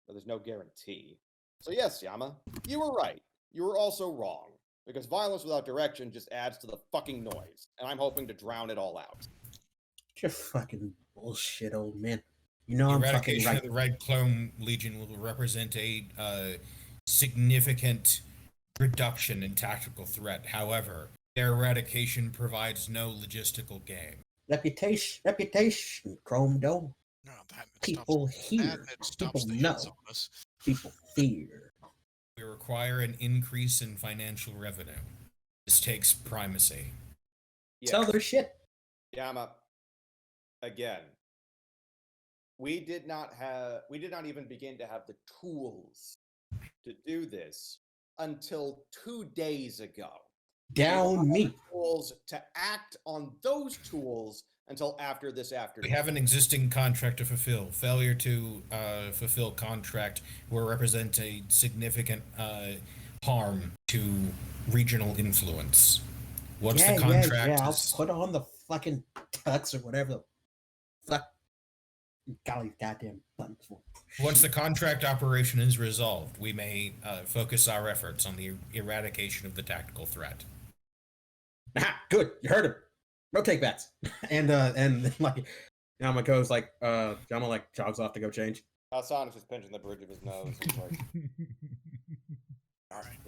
S4: But there's no guarantee. So yes, Yama, you were right. You were also wrong. Because violence without direction just adds to the fucking noise. And I'm hoping to drown it all out.
S8: You're fucking bullshit, old man. You know I'm fucking
S6: Eradication
S8: right.
S6: of the Red Clone Legion will represent a significant reduction in tactical threat. However, their eradication provides no logistical gain.
S8: Reputation, Chrome Dome.
S5: No, that
S8: People hear. People know. People fear.
S6: We require an increase in financial revenue. This takes primacy.
S4: Yes.
S8: Sell their shit.
S4: Yama, again, we did not even begin to have the tools to do this until 2 days ago.
S8: Down me.
S4: Tools to act on those tools until after this afternoon.
S6: We have an existing contract to fulfill. Failure to fulfill contract will represent a significant harm to regional influence. Once the contract
S8: I'll put on the fucking tux or whatever the fuck. Golly goddamn buttons for.
S6: Once the contract operation is resolved, we may focus our efforts on the eradication of the tactical threat.
S8: Ah, good. You heard him. No take backs. And like Yama goes like Yama like jogs off to go change.
S4: Sonic's just pinching the bridge of his nose. He's like,
S5: All right.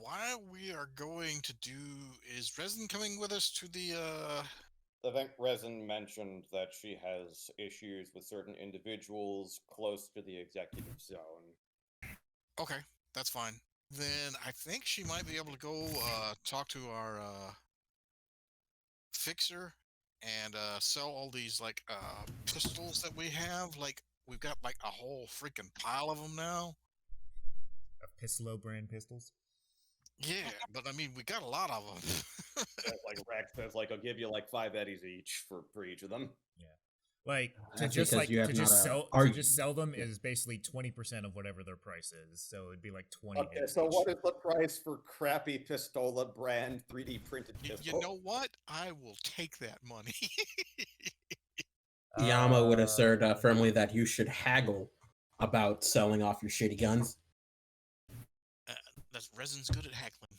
S5: what we are going to do is Resin coming with us to the
S4: I think Resin mentioned that she has issues with certain individuals close to the executive zone.
S5: Okay, that's fine. Then I think she might be able to go talk to our fixer and sell all these like pistols that we have. Like we've got like a whole freaking pile of them now.
S3: Pistolo brand pistols.
S5: Yeah, but I mean we got a lot of them.
S4: Like Rex says, like I'll give you like 5 eddies each for each of them.
S3: Yeah, like to
S8: That's
S3: just
S8: because
S3: like
S8: you have
S3: to
S8: not
S3: just
S8: a
S3: sell to
S8: arg-
S3: just sell them
S8: Yeah.
S3: is basically 20% of whatever their price is. So it'd be like 20.
S4: Okay,
S3: eddies
S4: so
S3: each.
S4: what is the price for crappy Pistola brand 3D printed pistol?
S5: You know what? I will take that money.
S8: Yama would assert firmly that you should haggle about selling off your shitty guns.
S5: That's Resin's good at haggling.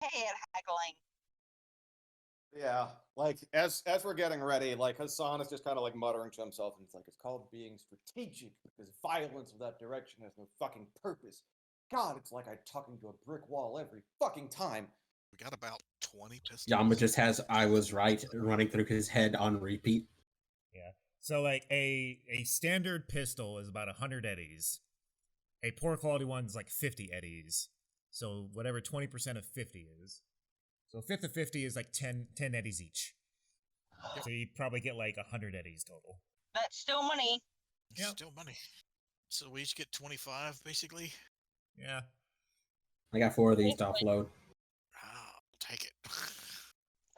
S7: Hey, at haggling.
S4: Yeah, like as we're getting ready, like Hassan is just kind of like muttering to himself, and it's like it's called being strategic because violence without direction has no fucking purpose. God, it's like I'm talking to a brick wall every fucking time.
S5: We got about 20 pistols.
S8: Yama just has "I was right" running through his head on repeat.
S3: Yeah. So like a standard pistol is about 100 eddies. A poor quality one is like 50 eddies. So whatever 20% of 50 is. So a fifth of 50 is like 10 eddies each. So you probably get like 100 eddies total.
S7: That's still money.
S3: Yep.
S5: Still money. So we each get 25, basically.
S3: Yeah.
S8: I got 4 of these to offload.
S5: I'll take it.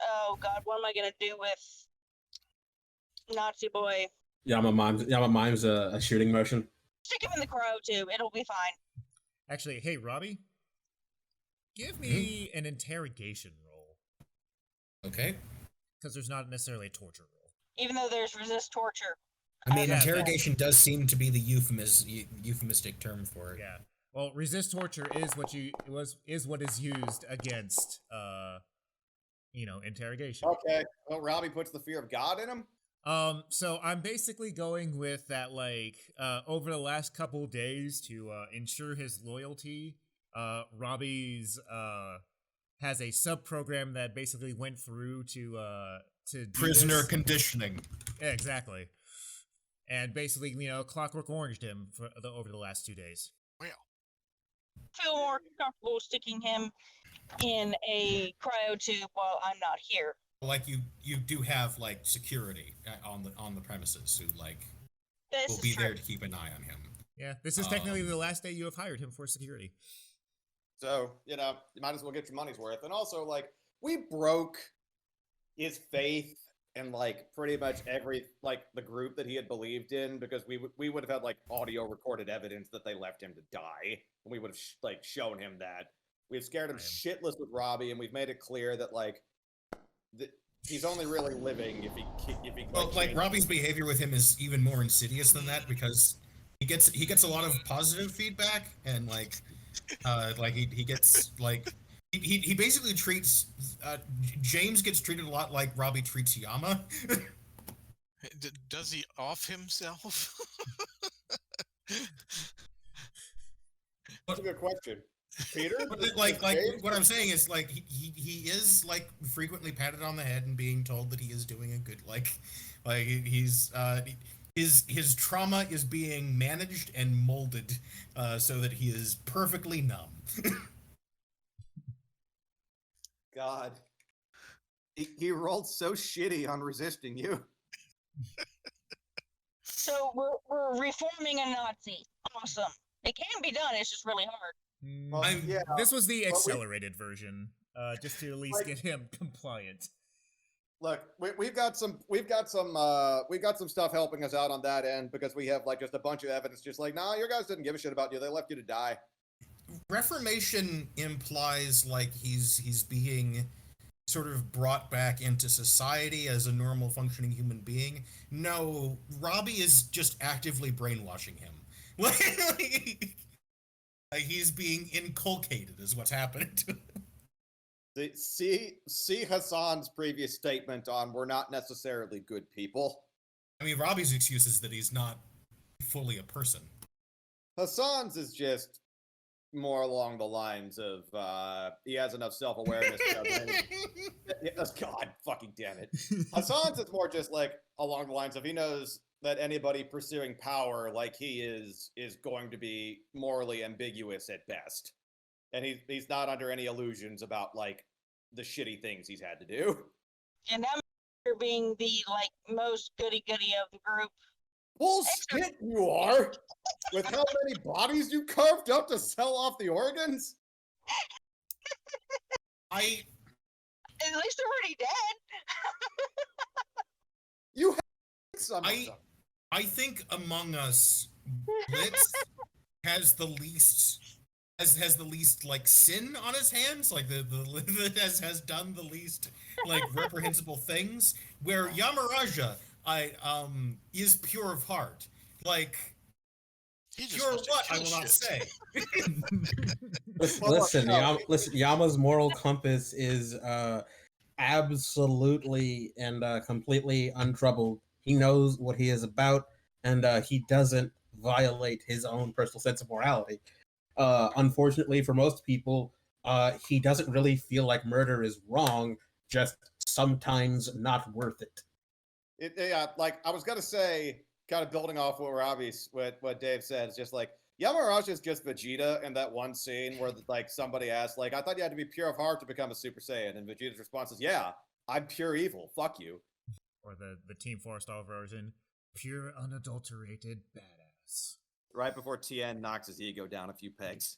S7: Oh God, what am I gonna do with Nazi boy?
S8: Yama mimes a shooting motion.
S7: Stick him in the cryo tube. It'll be fine.
S3: Actually, hey Robbie, give me an interrogation roll
S6: Okay.
S3: because there's not necessarily a torture roll.
S7: Even though there's resist torture.
S6: I mean,
S3: Yeah,
S6: interrogation does seem to be the euphemistic term for it.
S3: Yeah. Well, resist torture is what is used against interrogation.
S4: Okay, well, Robbie puts the fear of God in him.
S3: So I'm basically going with that, like, over the last couple days to ensure his loyalty. Robbie's has a sub program that basically went through to do
S6: Prisoner
S3: this.
S6: conditioning.
S3: Yeah, exactly. And basically, Clockwork Oranged him over the last 2 days.
S5: Well,
S7: Feel more comfortable sticking him in a cryo tube while I'm not here.
S6: Like you do have like security on the premises who like
S7: This
S6: will
S7: is
S6: be
S7: true.
S6: there to keep an eye on him.
S3: Yeah, this is technically the last day you have hired him for security.
S4: So, you might as well get your money's worth. And also, like, we broke his faith in, like, pretty much every, like, the group that he had believed in because we would have had, like, audio recorded evidence that they left him to die. And we would have, shown him that. We've scared him shitless with Robbie, and we've made it clear that, like, he's only really living if he
S6: Well, like Robbie's behavior with him is even more insidious than that because he gets a lot of positive feedback and he gets like he basically treats James gets treated a lot like Robbie treats Yama.
S5: does he off himself?
S4: That's a good question. Peter?
S6: like what I'm saying is like he is like frequently patted on the head and being told that he is doing a good he's his trauma is being managed and molded so that he is perfectly numb.
S4: God. He rolled so shitty on resisting you.
S7: So we're reforming a Nazi. Awesome. It can be done. It's just really hard.
S4: Well, yeah.
S3: This was the accelerated version, just to at least get him compliant.
S4: Look, we've got some stuff helping us out on that end because we have like just a bunch of evidence. Just like, nah, your guys didn't give a shit about you. They left you to die.
S6: Reformation implies like he's being sort of brought back into society as a normal functioning human being. No, Robbie is just actively brainwashing him. Like he's being inculcated is what's happening to him.
S4: See Hassan's previous statement on we're not necessarily good people.
S6: I mean, Robbie's excuse is that he's not fully a person.
S4: Hassan's is just more along the lines of he has enough self-awareness. God fucking damn it. Hassan's is more just like along the lines of he knows that anybody pursuing power like he is going to be morally ambiguous at best. And he's not under any illusions about like the shitty things he's had to do.
S7: And that being the like most goody goody of the group.
S4: Bullshit you are! With how many bodies you carved up to sell off the organs?
S7: At least they're already dead.
S4: You have some of them.
S6: I think among us, Blitz has the least has the least like sin on his hands, like the has done the least like reprehensible things. Where Yamaraja, is pure of heart, like. Pure what? I will not say.
S8: Listen, Yama's moral compass is absolutely and completely untroubled. He knows what he is about, and he doesn't violate his own personal sense of morality. Unfortunately, for most people, he doesn't really feel like murder is wrong, just sometimes not worth it.
S4: Yeah, like I was gonna say, kind of building off what Dave said, is just like Yamaraja is just Vegeta in that one scene where like somebody asked, like, I thought you had to be pure of heart to become a Super Saiyan, and Vegeta's response is, yeah, I'm pure evil. Fuck you.
S3: Or the Team Four Star version, pure unadulterated badass.
S4: Right before Tien knocks his ego down a few pegs.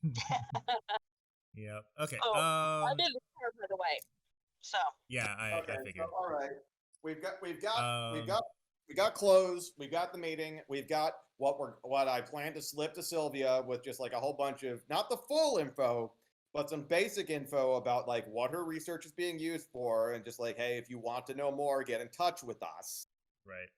S3: Yep. Okay.
S7: Oh, I did the car, by the way. So.
S3: Yeah, I figured.
S4: So, all right. We've got clothes. We've got the meeting. We've got what I plan to slip to Sylvia with just like a whole bunch of not the full info, but some basic info about like what her research is being used for, and just like, hey, if you want to know more, get in touch with us.
S3: Right.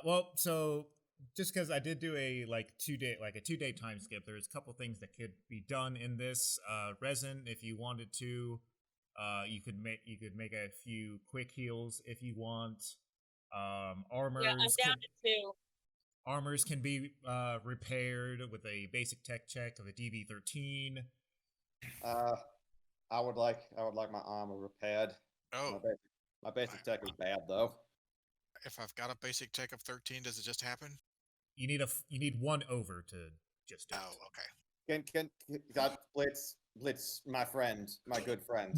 S3: Well, so just because I did do a 2-day time skip, there's a couple things that could be done in this. Resin, if you wanted to, you could make a few quick heals if you want. Armors.
S7: Yeah, I'm down to 2.
S3: Armors can be repaired with a basic tech check of a DB13.
S4: I would like my armor repaired.
S5: Oh,
S4: my basic tech is bad though.
S5: If I've got a basic tech of 13, does it just happen?
S3: You need 1 over to just do it.
S5: Oh, okay.
S4: Can that Blitz, my friend, my good friend.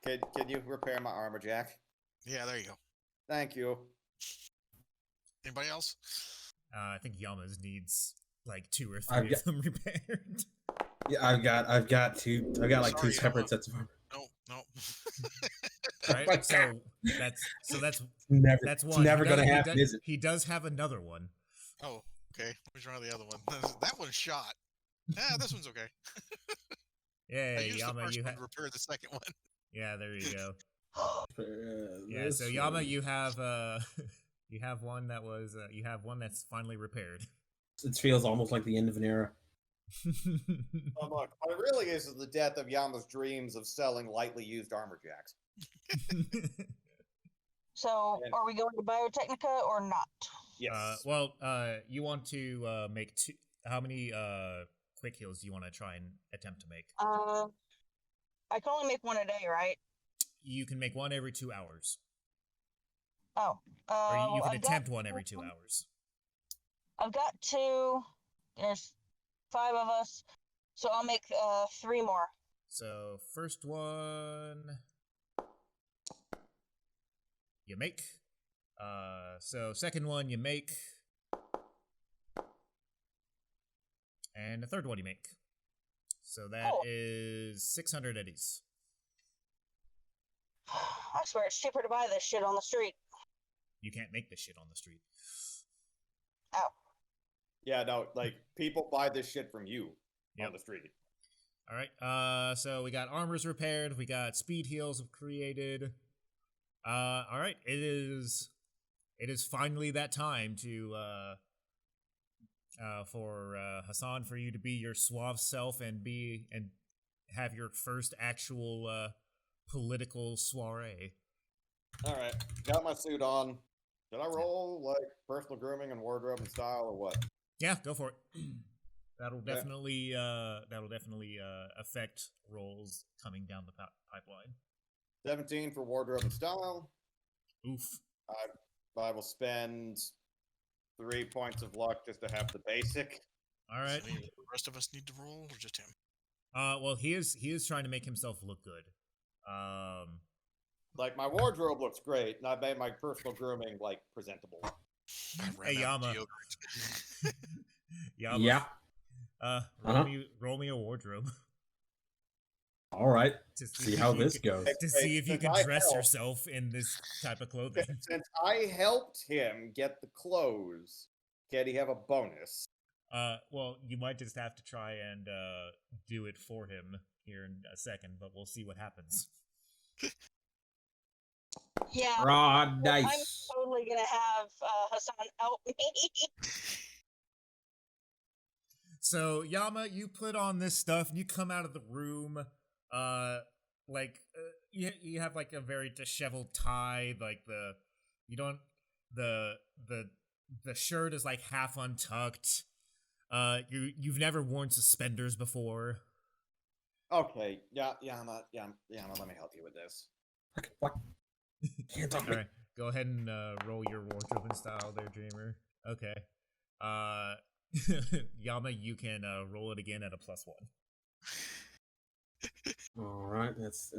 S4: Can you repair my armor, Jack?
S5: Yeah, there you go.
S4: Thank you.
S5: Anybody else?
S3: I think Yama's needs like 2 or 3 of them repaired.
S8: Yeah, I've got like
S5: Sorry,
S8: 2 separate sets of armor.
S5: No.
S3: Right. So that's
S8: never
S3: one.
S8: Gonna happen, is it?
S3: He does have another one.
S5: Oh, okay. Which one the other one? That one's shot. This one's okay.
S3: Yeah,
S5: I used
S3: Yama,
S5: the first
S3: you
S5: one to repair the second one.
S3: Yeah, there you go. Yeah,
S8: This
S3: so Yama,
S8: one.
S3: you have you have one that's finally repaired.
S8: It feels almost like the end of an era.
S4: Oh, look, what it really is the death of Yama's dreams of selling lightly used armor jacks.
S7: So, are we going to Biotechnica or not?
S4: Yes.
S3: Well, you want to make 2? How many quick heals do you want to try and attempt to make?
S7: I can only make 1 a day, right?
S3: You can make 1 every 2 hours.
S7: Oh.
S3: Or you can attempt 1 every 2 hours.
S7: I've got 2. There's 5 of us. So I'll make 3 more.
S3: So first one you make. So second one you make. And the third one you make. So that is 600 eddies.
S7: I swear it's cheaper to buy this shit on the street.
S3: You can't make this shit on the street.
S7: Oh.
S4: Yeah, no, like people buy this shit from you on the street.
S3: All right. So we got armors repaired. We got speed heals created. All right. It is finally that time to for Hassan, for you to be your suave self and have your first actual political soiree.
S4: All right, got my suit on. Did I roll like personal grooming and wardrobe and style or what?
S3: Yeah, go for it. That'll definitely affect rolls coming down the pipeline.
S4: 17 for wardrobe and style.
S3: Oof.
S4: I will spend 3 points of luck just to have the basic.
S3: All right.
S5: Does any of the rest of us need to roll, or just him?
S3: Well, he is trying to make himself look good.
S4: Like, my wardrobe looks great, and I've made my personal grooming, like, presentable.
S5: I ran
S3: Hey,
S5: out of
S3: Yama.
S5: deodorant.
S3: Yama.
S8: Yeah.
S3: Roll me a wardrobe
S8: All right.
S3: to
S8: See how
S3: if you
S8: this
S3: can-
S8: goes.
S3: To see if you
S4: Since
S3: can
S4: I
S3: dress
S4: helped-
S3: yourself in this type of clothing.
S4: Since I helped him get the clothes, can he have a bonus?
S3: Well, you might just have to try and do it for him here in a second, but we'll see what happens.
S7: Yeah.
S8: Raw
S7: I'm
S8: dice.
S7: totally gonna have Hassan help me.
S3: So Yama, you put on this stuff and you come out of the room, you have like a very disheveled tie, like the shirt is like half untucked. You've never worn suspenders before.
S4: Okay, Yama, let me help you with this.
S8: What? Can't talk
S3: All right, go ahead and roll your wardrobe and style there, Dreamer. Okay. Yama, you can roll it again at a +1.
S8: All right. That's I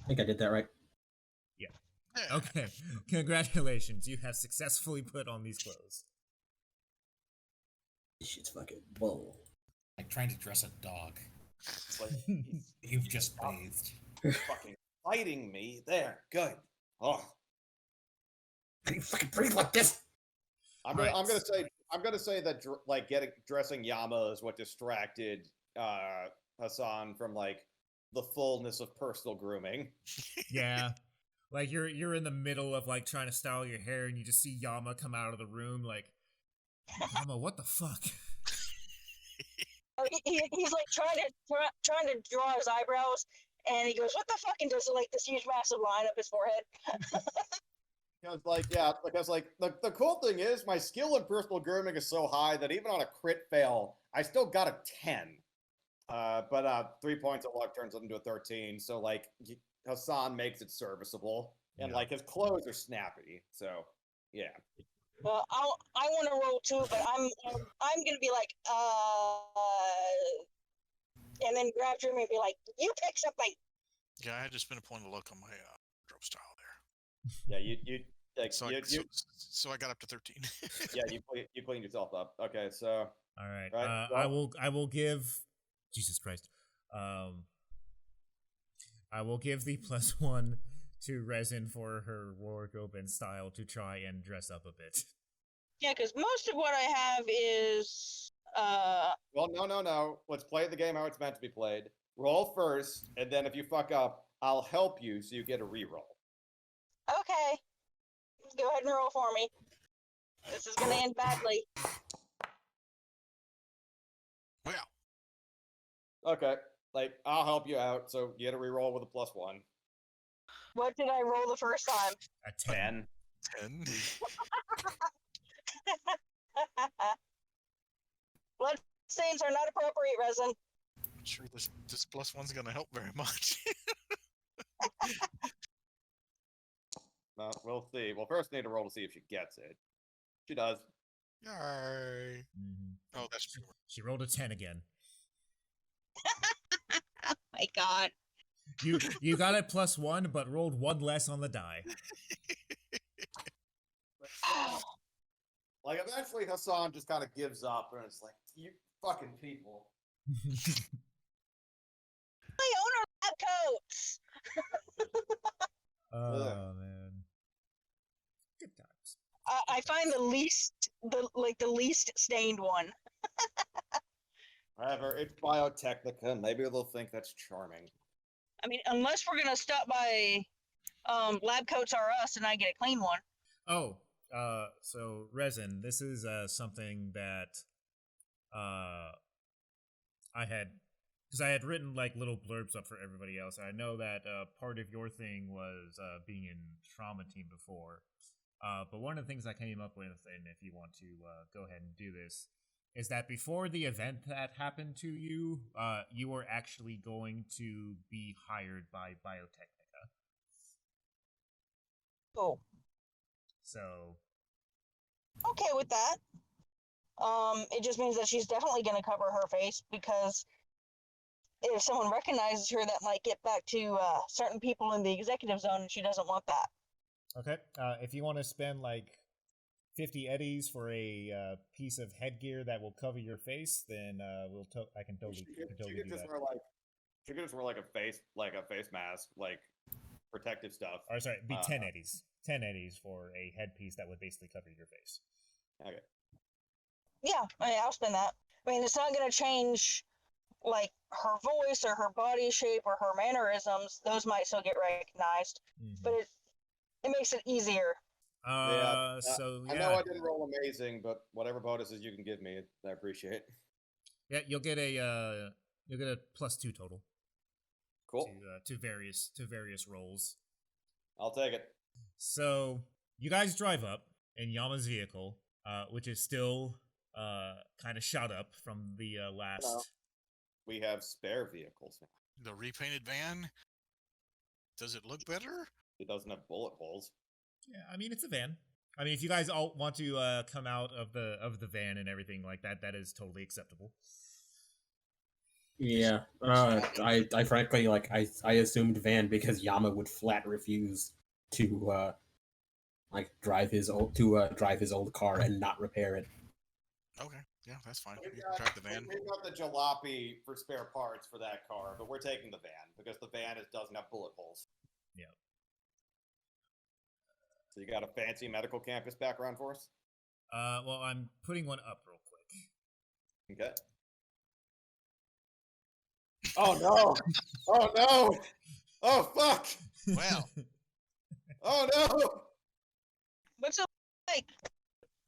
S8: think I did that right.
S3: Yeah.
S5: Yeah.
S3: Okay. Congratulations. You have successfully put on these clothes.
S8: This shit's fucking bull.
S6: Like trying to dress a dog.
S4: It's like,
S6: You've just bathed.
S4: he's fucking fighting me. There, good. Oh,
S8: Can you fucking breathe like this?
S4: I'm gonna say that dressing Yama is what distracted Hassan from like the fullness of personal grooming.
S3: Yeah. Like you're in the middle of like trying to style your hair and you just see Yama come out of the room like, Yama, what the fuck?
S7: He's like trying to draw his eyebrows, and he goes, "What the fuck?" And does like this huge massive line up his forehead.
S4: Because the cool thing is my skill in personal grooming is so high that even on a crit fail, I still got a 10. But 3 points of luck turns it into a 13. So like Hassan makes it serviceable, and
S3: Yeah.
S4: like his clothes are snappy. So yeah.
S7: Well, I want to roll too, but I'm gonna be like, and then grab Jeremy and be like, "You pick something."
S5: Yeah, I had to spend a point of luck on my wardrobe style there.
S4: Yeah, you like
S5: So, so I got up to 13.
S4: yeah, you cleaned yourself up. Okay, so
S3: All right.
S4: Right,
S3: I will give Jesus Christ. I will give the +1 to Resin for her wardrobe and style to try and dress up a bit.
S7: Yeah, because most of what I have is
S4: well, no. Let's play the game how it's meant to be played. Roll first, and then if you fuck up, I'll help you so you get a reroll.
S7: okay. Go ahead and roll for me. This is gonna end badly.
S5: Well,
S4: Okay, like I'll help you out, so you get a reroll with a +1.
S7: What did I roll the first time?
S3: A 10.
S5: 10.
S7: Blood stains are not appropriate, Resin.
S5: Not sure this +1's gonna help very much.
S4: Well, we'll see. Well, first I need to roll to see if she gets it. She does.
S5: Yay.
S3: Mhm.
S5: Oh, that's true.
S3: She rolled a 10 again.
S7: Oh my god.
S3: You got a +1, but rolled 1 less on the die.
S4: Like eventually Hassan just kind of gives up, and it's like, you fucking people.
S7: My owner lab coats.
S3: Oh man. Good times.
S7: I find the least stained one.
S4: However, it's Biotechnica. Maybe they'll think that's charming.
S7: I mean, unless we're gonna stop by Lab Coats R Us and I get a clean one.
S3: Oh, so Resin, this is something that I had, because I had written like little blurbs up for everybody else. I know that part of your thing was being in trauma team before. But one of the things I came up with, and if you want to go ahead and do this, is that before the event that happened to you, you were actually going to be hired by Biotechnica.
S7: Oh,
S3: So,
S7: okay with that. It just means that she's definitely going to cover her face because if someone recognizes her, that might get back to certain people in the executive zone, and she doesn't want that.
S3: okay. If you want to spend like 50 eddies for a piece of headgear that will cover your face, then I can totally
S4: She could
S3: do
S4: just
S3: that.
S4: wear like she could just wear like a face mask, like protective stuff.
S3: Or sorry, it'd be 10 eddies. 10 eddies for a headpiece that would basically cover your face.
S4: Okay.
S7: Yeah, I'll spend that. I mean, it's not going to change like her voice or her body shape or her mannerisms. Those might still get recognized, but it makes it easier.
S3: So yeah.
S4: I know I didn't roll amazing, but whatever bonuses you can give me, I appreciate.
S3: Yeah, you'll get a +2 total.
S4: Cool.
S3: To various roles.
S4: I'll take it.
S3: So you guys drive up in Yama's vehicle, which is still kind of shot up from the last.
S4: Hello. We have spare vehicles now.
S5: The repainted van. Does it look better?
S4: It doesn't have bullet holes.
S3: Yeah, I mean it's a van. I mean, if you guys all want to come out of the van and everything like that, that is totally acceptable.
S8: Yeah, I frankly I assumed van because Yama would flat refuse to drive his old car and not repair it.
S5: Okay, yeah, that's fine.
S4: We've
S5: You can drive the van.
S4: We've got the jalopy for spare parts for that car, but we're taking the van because the van doesn't have bullet holes.
S3: Yeah.
S4: So you got a fancy medical campus background for us?
S3: Well, I'm putting one up real quick.
S4: Okay. Oh no! Oh no! Oh fuck!
S5: Well,
S4: Oh no!
S7: What's it like?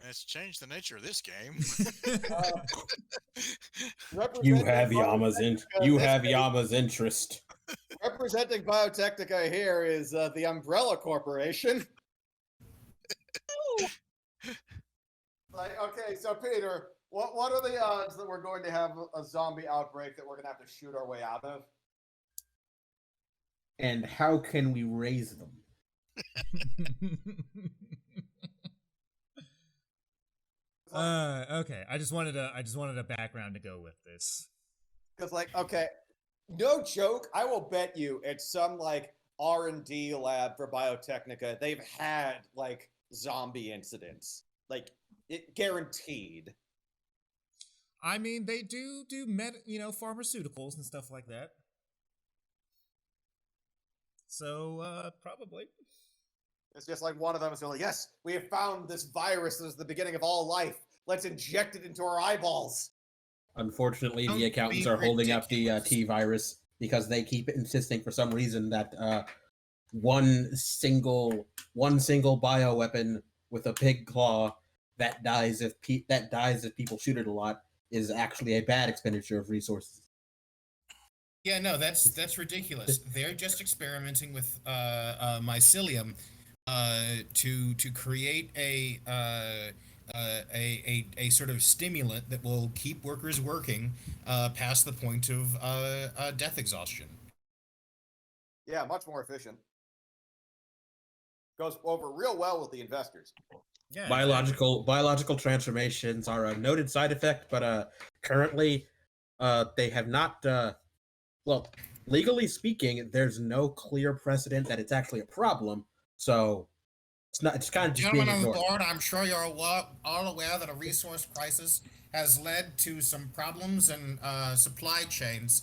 S5: it's changed the nature of this game.
S8: You have Yama's
S4: Biotechnica,
S8: Yama's interest.
S4: Representing Biotechnica here is the Umbrella Corporation. Like, okay, so Peter, what are the odds that we're going to have a zombie outbreak that we're going to have to shoot our way out of?
S8: And how can we raise them?
S3: Okay. I just wanted a background to go with this.
S4: Because, like, okay, no joke, I will bet you it's some like R&D lab for Biotechnica. They've had like zombie incidents, like it guaranteed.
S3: I mean, they do pharmaceuticals and stuff like that. So probably.
S4: It's just like one of them is like, yes, we have found this virus that is the beginning of all life. Let's inject it into our eyeballs.
S8: Unfortunately,
S6: Don't
S8: the accountants
S6: be
S8: are holding up the
S6: ridiculous.
S8: T virus because they keep insisting for some reason that one single bioweapon with a pig claw that dies if people shoot it a lot is actually a bad expenditure of resources.
S6: Yeah, no, that's ridiculous. They're just experimenting with mycelium to create a sort of stimulant that will keep workers working past the point of death exhaustion.
S4: Yeah, much more efficient. Goes over real well with the investors.
S3: Yeah.
S8: Biological transformations are a noted side effect, but currently they have not. Well, legally speaking, there's no clear precedent that it's actually a problem. So it's not. It's kind of just being
S6: Gentlemen on the
S8: ignored.
S6: board, I'm sure you're all aware that a resource crisis has led to some problems in supply chains.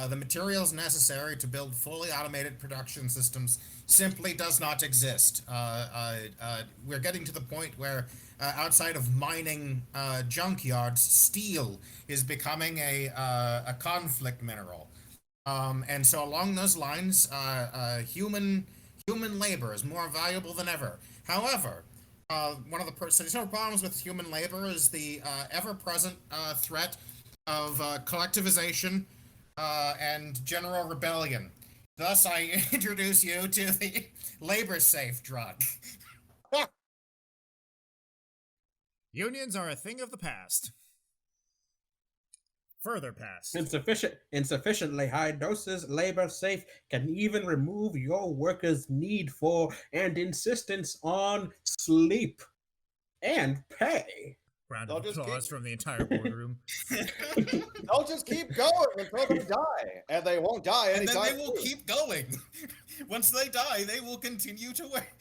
S6: The materials necessary to build fully automated production systems simply does not exist. We're getting to the point where outside of mining junkyards, steel is becoming a conflict mineral. And so along those lines, human labor is more valuable than ever. However, one of the some problems with human labor is the ever-present threat of collectivization and general rebellion. Thus, I introduce you to the labor-safe drug.
S3: Unions are a thing of the past. Further past.
S8: Insufficiently high doses, labor safe, can even remove your workers' need for and insistence on sleep and pay.
S3: Round
S4: They'll
S3: of
S4: just
S3: applause
S4: keep-
S3: from the entire boardroom.
S4: They'll just keep going until they die, and they won't die
S6: And then
S4: anytime
S6: they will
S4: soon.
S6: keep going. Once they die, they will continue to work.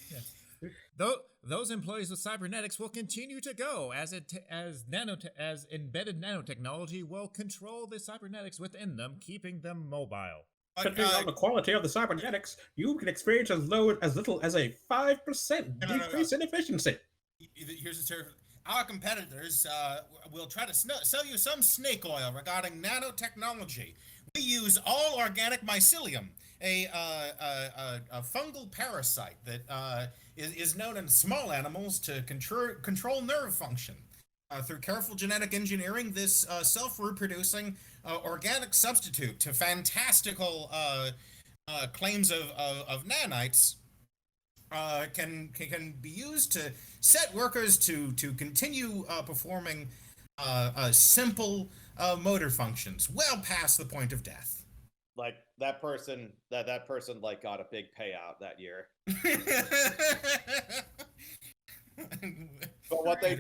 S3: Those employees with cybernetics will continue to go as embedded nanotechnology will control the cybernetics within them, keeping them mobile.
S8: Depending on the quality of the cybernetics, you can experience as little as a 5% decrease in efficiency.
S6: Here's a terrible. Our competitors will try to sell you some snake oil regarding nanotechnology. We use all organic mycelium, a fungal parasite that is known in small animals to control nerve function. Through careful genetic engineering, this self-reproducing organic substitute to fantastical claims of nanites can be used to set workers to continue performing simple motor functions well past the point of death.
S4: Like that person like got a big payout that year. But what they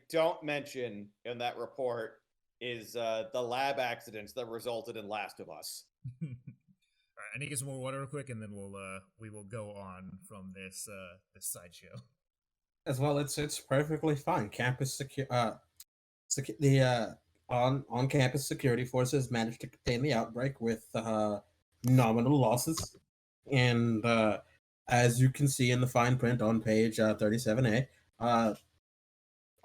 S4: don't mention in that report is the lab accidents that resulted in Last of Us.
S3: All right, I need to get some more water real quick, and then we will go on from this sideshow.
S8: As well, it's perfectly fine. On-campus security forces managed to contain the outbreak with nominal losses, and as you can see in the fine print on page 37A,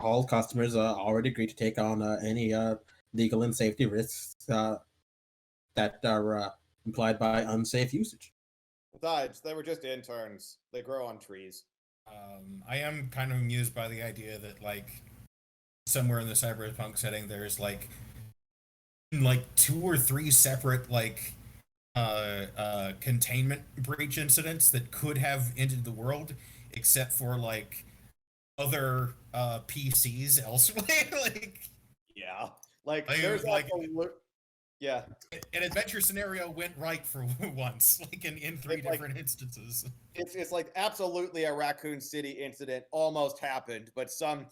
S8: all customers already agreed to take on any legal and safety risks that are implied by unsafe usage.
S4: Besides, they were just interns. They grow on trees.
S6: I am kind of amused by the idea that, like, somewhere in the cyberpunk setting, there's like 2 or 3 separate containment breach incidents that could have ended the world, except for like other PCs elsewhere.
S4: Yeah, like
S6: I-
S4: there's
S6: like-
S4: yeah,
S6: an adventure scenario went right for once, like in 3
S4: It's like-
S6: different instances.
S4: it's like absolutely a Raccoon City incident almost happened, but some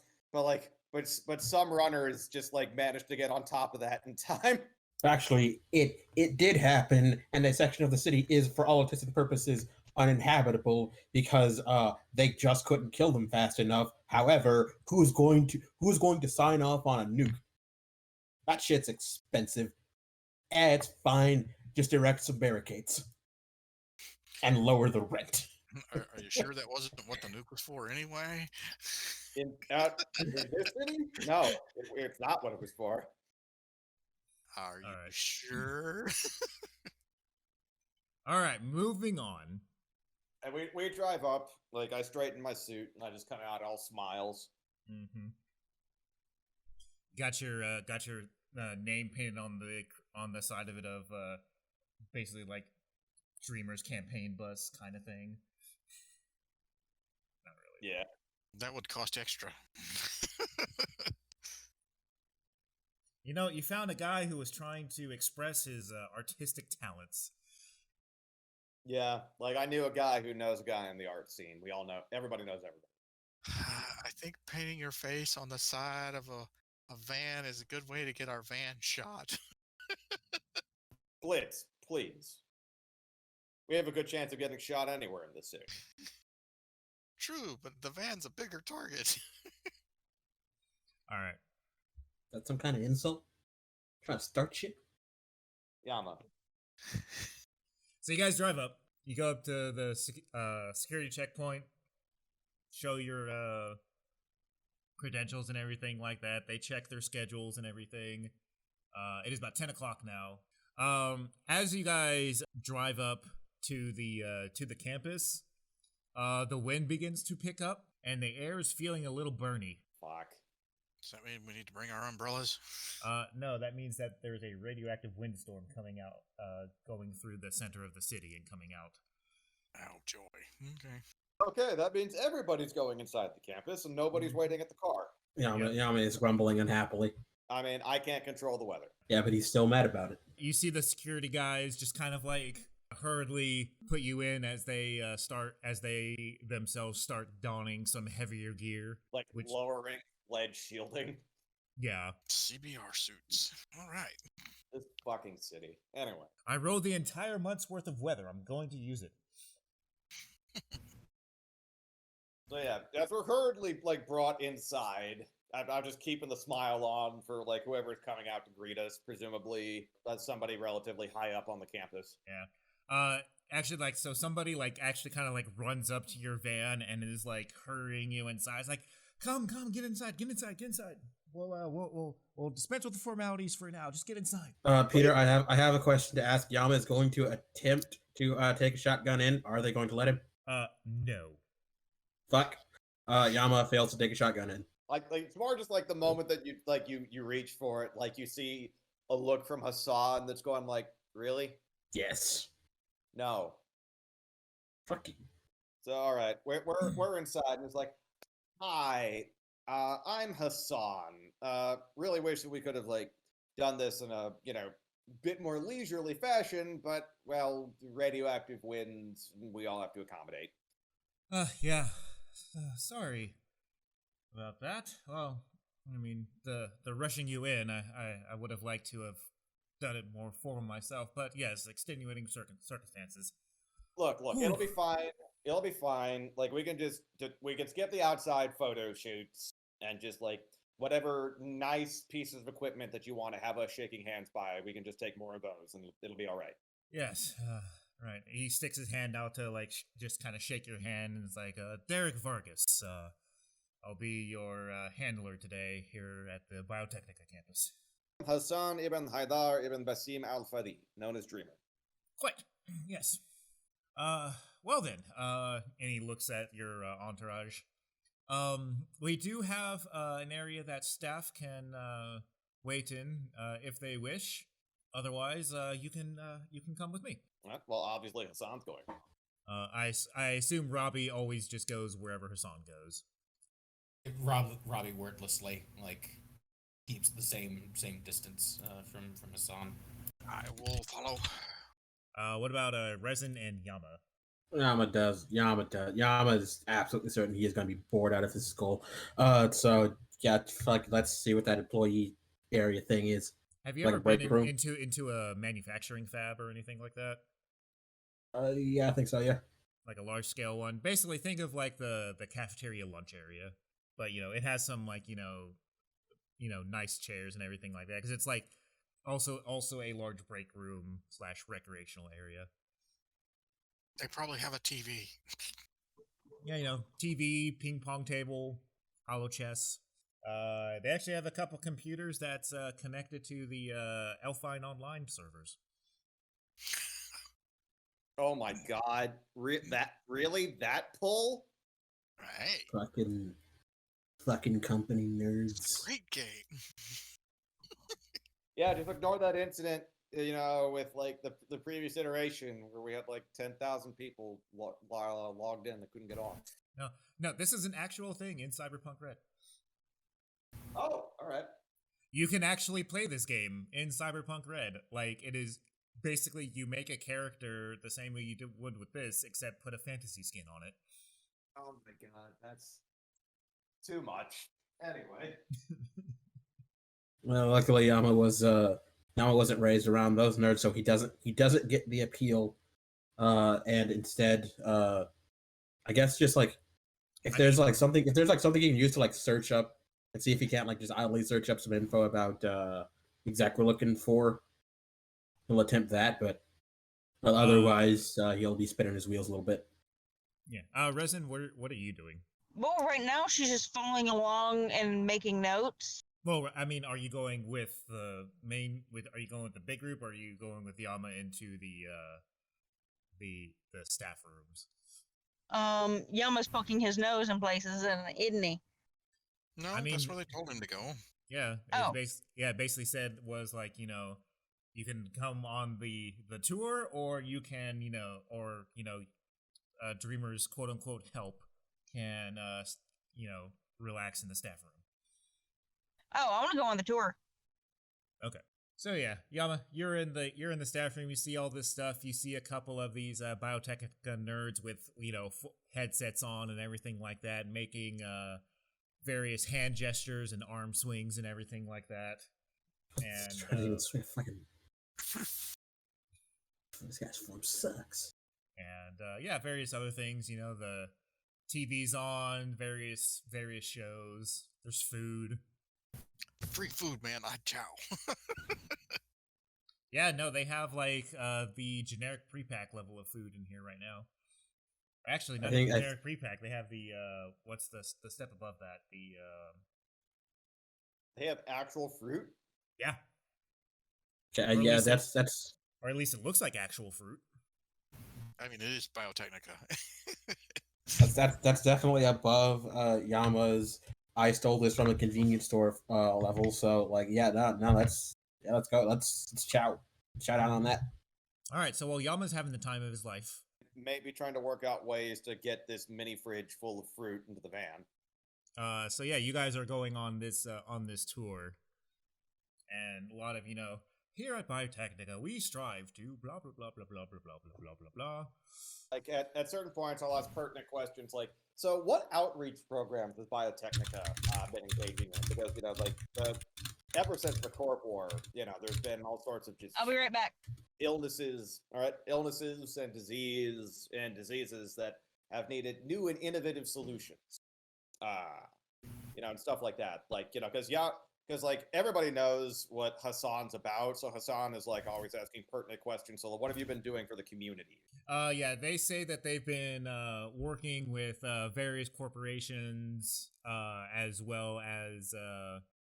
S4: runners just like managed to get on top of that in time.
S8: Actually, it did happen, and a section of the city is, for all intents and purposes, uninhabitable because they just couldn't kill them fast enough. However, who's going to sign off on a nuke? That shit's expensive. It's fine. Just erect some barricades and lower the rent.
S5: Are you sure that wasn't what the nuke was for anyway?
S4: In this city, no, it's not what it was for.
S5: Are you
S3: Alright.
S5: sure?
S3: All right, moving on.
S4: And we drive up. Like I straighten my suit and I just come out all smiles.
S3: Mm-hmm. Got your name painted on the side of it of basically like Dreamer's campaign bus kind of thing. Not really.
S4: Yeah.
S5: That would cost extra.
S3: You know, you found a guy who was trying to express his artistic talents.
S4: Yeah, like I knew a guy who knows a guy in the art scene. We all know. Everybody knows everybody.
S5: I think painting your face on the side of a van is a good way to get our van shot.
S4: Blitz, please. We have a good chance of getting shot anywhere in this city.
S5: True, but the van's a bigger target.
S3: All right.
S8: That's some kind of insult? Trying to start shit?
S4: Yeah, man.
S3: So you guys drive up. You go up to the security checkpoint. Show your credentials and everything like that. They check their schedules and everything. It is about 10 o'clock now. As you guys drive up to the campus, the wind begins to pick up, and the air is feeling a little burny.
S4: Fuck.
S5: Does that mean we need to bring our umbrellas?
S3: No, that means that there's a radioactive windstorm coming out, going through the center of the city and coming out.
S5: Oh, joy. Okay.
S4: Okay, that means everybody's going inside the campus and nobody's waiting at the car.
S8: Yama is grumbling unhappily.
S4: I mean, I can't control the weather.
S8: Yeah, but he's still mad about it.
S3: You see the security guys just kind of like hurriedly put you in as they themselves start donning some heavier gear.
S4: Like lowering ledge shielding.
S3: Yeah.
S5: CBR suits. All right.
S4: This fucking city. Anyway.
S3: I rolled the entire month's worth of weather. I'm going to use it.
S4: So yeah, as we're hurriedly like brought inside, I'm just keeping the smile on for like whoever's coming out to greet us. Presumably, that's somebody relatively high up on the campus.
S3: Yeah. Actually, like, so somebody like actually kind of like runs up to your van and is like hurrying you inside. It's like, come, get inside. We'll dispense with the formalities for now. Just get inside.
S8: Peter, I have a question to ask. Yama is going to attempt to take a shotgun in. Are they going to let him?
S3: No.
S8: Fuck. Yama fails to take a shotgun in.
S4: Like it's more just like the moment that you reach for it, like you see a look from Hassan that's going like, really?
S8: Yes.
S4: No.
S8: Fuck you.
S4: So all right, we're inside, and it's like, hi, I'm Hassan. Really wish that we could have like done this in a bit more leisurely fashion, but well, radioactive winds, we all have to accommodate.
S3: Yeah. Sorry about that. Well, I mean, the rushing you in, I would have liked to have done it more for myself, but yes, extenuating circumstances.
S4: Look, it'll be fine. It'll be fine. Like we can skip the outside photo shoots and just like whatever nice pieces of equipment that you want to have us shaking hands by, we can just take more of those and it'll be all right.
S3: Yes. Right. He sticks his hand out to like just kind of shake your hand, and it's like, Derek Vargas. I'll be your handler today here at the Biotechnica campus.
S4: Hassan ibn Haidar ibn Basim al-Fadi, known as Dreamer.
S3: Quite. Yes. Well then. And he looks at your entourage. We do have an area that staff can wait in if they wish. Otherwise, you can come with me.
S4: Well, obviously Hassan's going.
S3: I assume Robbie always just goes wherever Hassan goes.
S6: Robbie wordlessly keeps the same distance from Hassan.
S5: I will follow.
S3: What about Resin and Yama?
S8: Yama does. Yama is absolutely certain he is going to be bored out of his skull. So yeah, let's see what that employee area thing is.
S3: Have you ever been into a manufacturing fab or anything like that?
S8: Yeah, I think so. Yeah,
S3: like a large scale one. Basically, think of like the cafeteria lunch area, but it has some like nice chairs and everything like that, because it's like also a large break room / recreational area.
S5: They probably have a TV.
S3: Yeah, TV, ping pong table, holo chess. They actually have a couple computers that's connected to the Elfine Online servers.
S4: Oh my god. That pull?
S5: Right.
S8: Fucking company nerds.
S5: Great game.
S4: Yeah, just ignore that incident, with like the previous iteration where we had like 10,000 people logged in that couldn't get on.
S3: No, this is an actual thing in Cyberpunk Red.
S4: Oh, all right.
S3: You can actually play this game in Cyberpunk Red. Like, it is basically you make a character the same way you would with this, except put a fantasy skin on it.
S4: Oh my god, that's too much. Anyway.
S8: Well, luckily Yama wasn't raised around those nerds, so he doesn't get the appeal. And instead, I guess just like if there's something you can use to like search up and see if he can't like just idly search up some info about exact we're looking for, he'll attempt that, but otherwise he'll be spinning his wheels a little bit.
S3: Yeah. Resin, what are you doing?
S7: Well, right now she's just following along and making notes.
S3: Well, I mean, are you going with the are you going with the big group, or are you going with Yama into the staff rooms?
S7: Yama's poking his nose in places, isn't he?
S5: No,
S3: I mean,
S5: that's where they told him to go.
S3: Yeah.
S7: Oh.
S3: Basically said was like, you can come on the tour, or you can, Dreamer's quote unquote help can relax in the staff room.
S7: Oh, I want to go on the tour.
S3: Okay. So yeah, Yama, you're in the staff room. You see all this stuff. You see a couple of these Biotechnica nerds with headsets on and everything like that, making various hand gestures and arm swings and everything like that. And
S8: Trying to even swing fucking. This guy's form sucks.
S3: And various other things. The TV's on, various shows. There's food.
S5: Free food, man. I chow.
S3: Yeah, no, they have like the generic pre-pack level of food in here right now. Actually, not even generic pre-pack. They have the what's the step above that?
S4: They have actual fruit.
S3: Yeah.
S8: Okay, yeah, that's
S3: or at least it looks like actual fruit.
S5: I mean, it is Biotechnica.
S8: that's definitely above Yama's. I stole this from a convenience store level. So let's go. Let's chow out on that.
S3: All right. So while Yama's having the time of his life,
S4: Maybe trying to work out ways to get this mini fridge full of fruit into the van.
S3: so yeah, you guys are going on this tour, and a lot of here at Biotechnica we strive to blah blah blah blah blah blah blah blah blah blah blah.
S4: Like at certain points, I'll ask pertinent questions like, so what outreach programs has Biotechnica been engaging in? Because ever since the Corp War, there's been all sorts of just
S7: I'll be right back.
S4: illnesses and diseases that have needed new and innovative solutions. And stuff like that. Because everybody knows what Hassan's about, so Hassan is always asking pertinent questions. So what have you been doing for the community?
S3: Yeah, they say that they've been working with various corporations as well as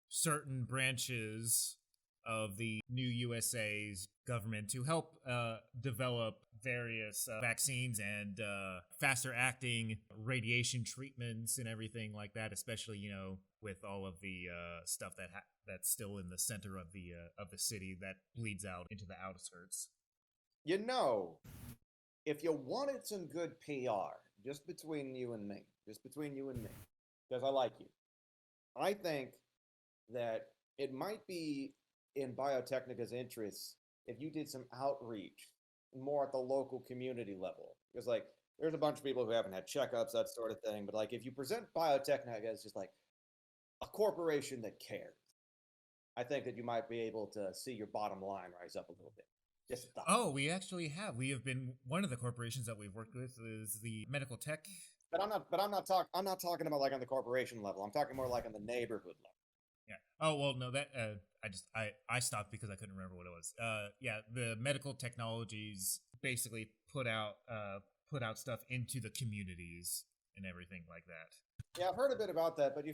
S3: certain branches of the new USA's government to help develop various vaccines and faster acting radiation treatments and everything like that, especially with all of the stuff that's still in the center of the city that bleeds out into the outskirts.
S4: If you wanted some good PR, just between you and me, because I like you, I think that it might be in Biotechnica's interests if you did some outreach more at the local community level. Because there's a bunch of people who haven't had checkups, that sort of thing. But if you present Biotechnica as just a corporation that cares, I think that you might be able to see your bottom line rise up a little bit. Just a thought.
S3: Oh, we actually have. We have been one of the corporations that we've worked with is the medical tech.
S4: But I'm not talking about on the corporation level. I'm talking more on the neighborhood level.
S3: Yeah. Oh well, no. That I stopped because I couldn't remember what it was. Yeah, the medical technologies basically put out stuff into the communities and everything like that.
S4: Yeah, I've heard a bit about that, but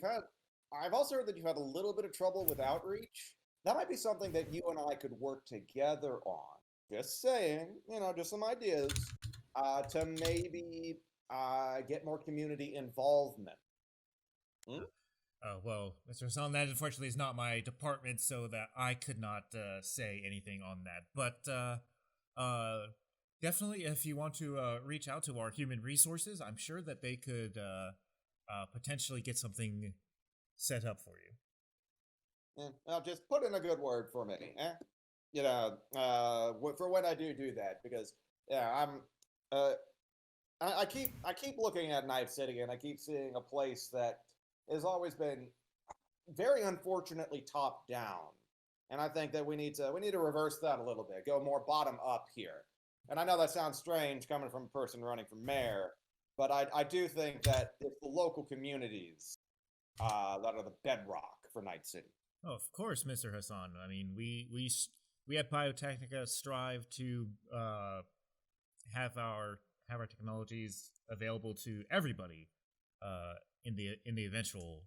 S4: I've also heard that you've had a little bit of trouble with outreach. That might be something that you and I could work together on. Just saying, just some ideas to maybe get more community involvement.
S3: Well, Mr. Hassan, that unfortunately is not my department, so that I could not say anything on that. But definitely, if you want to reach out to our human resources, I'm sure that they could potentially get something set up for you.
S4: Well, just put in a good word for me, for when I do that, because I keep looking at Night City and I keep seeing a place that has always been very unfortunately top down, and I think that we need to reverse that a little bit, go more bottom up here. And I know that sounds strange coming from a person running for mayor, but I do think that it's the local communities that are the bedrock for Night City.
S3: Oh, of course, Mr. Hassan. I mean, we at Biotechnica strive to have our technologies available to everybody in the eventual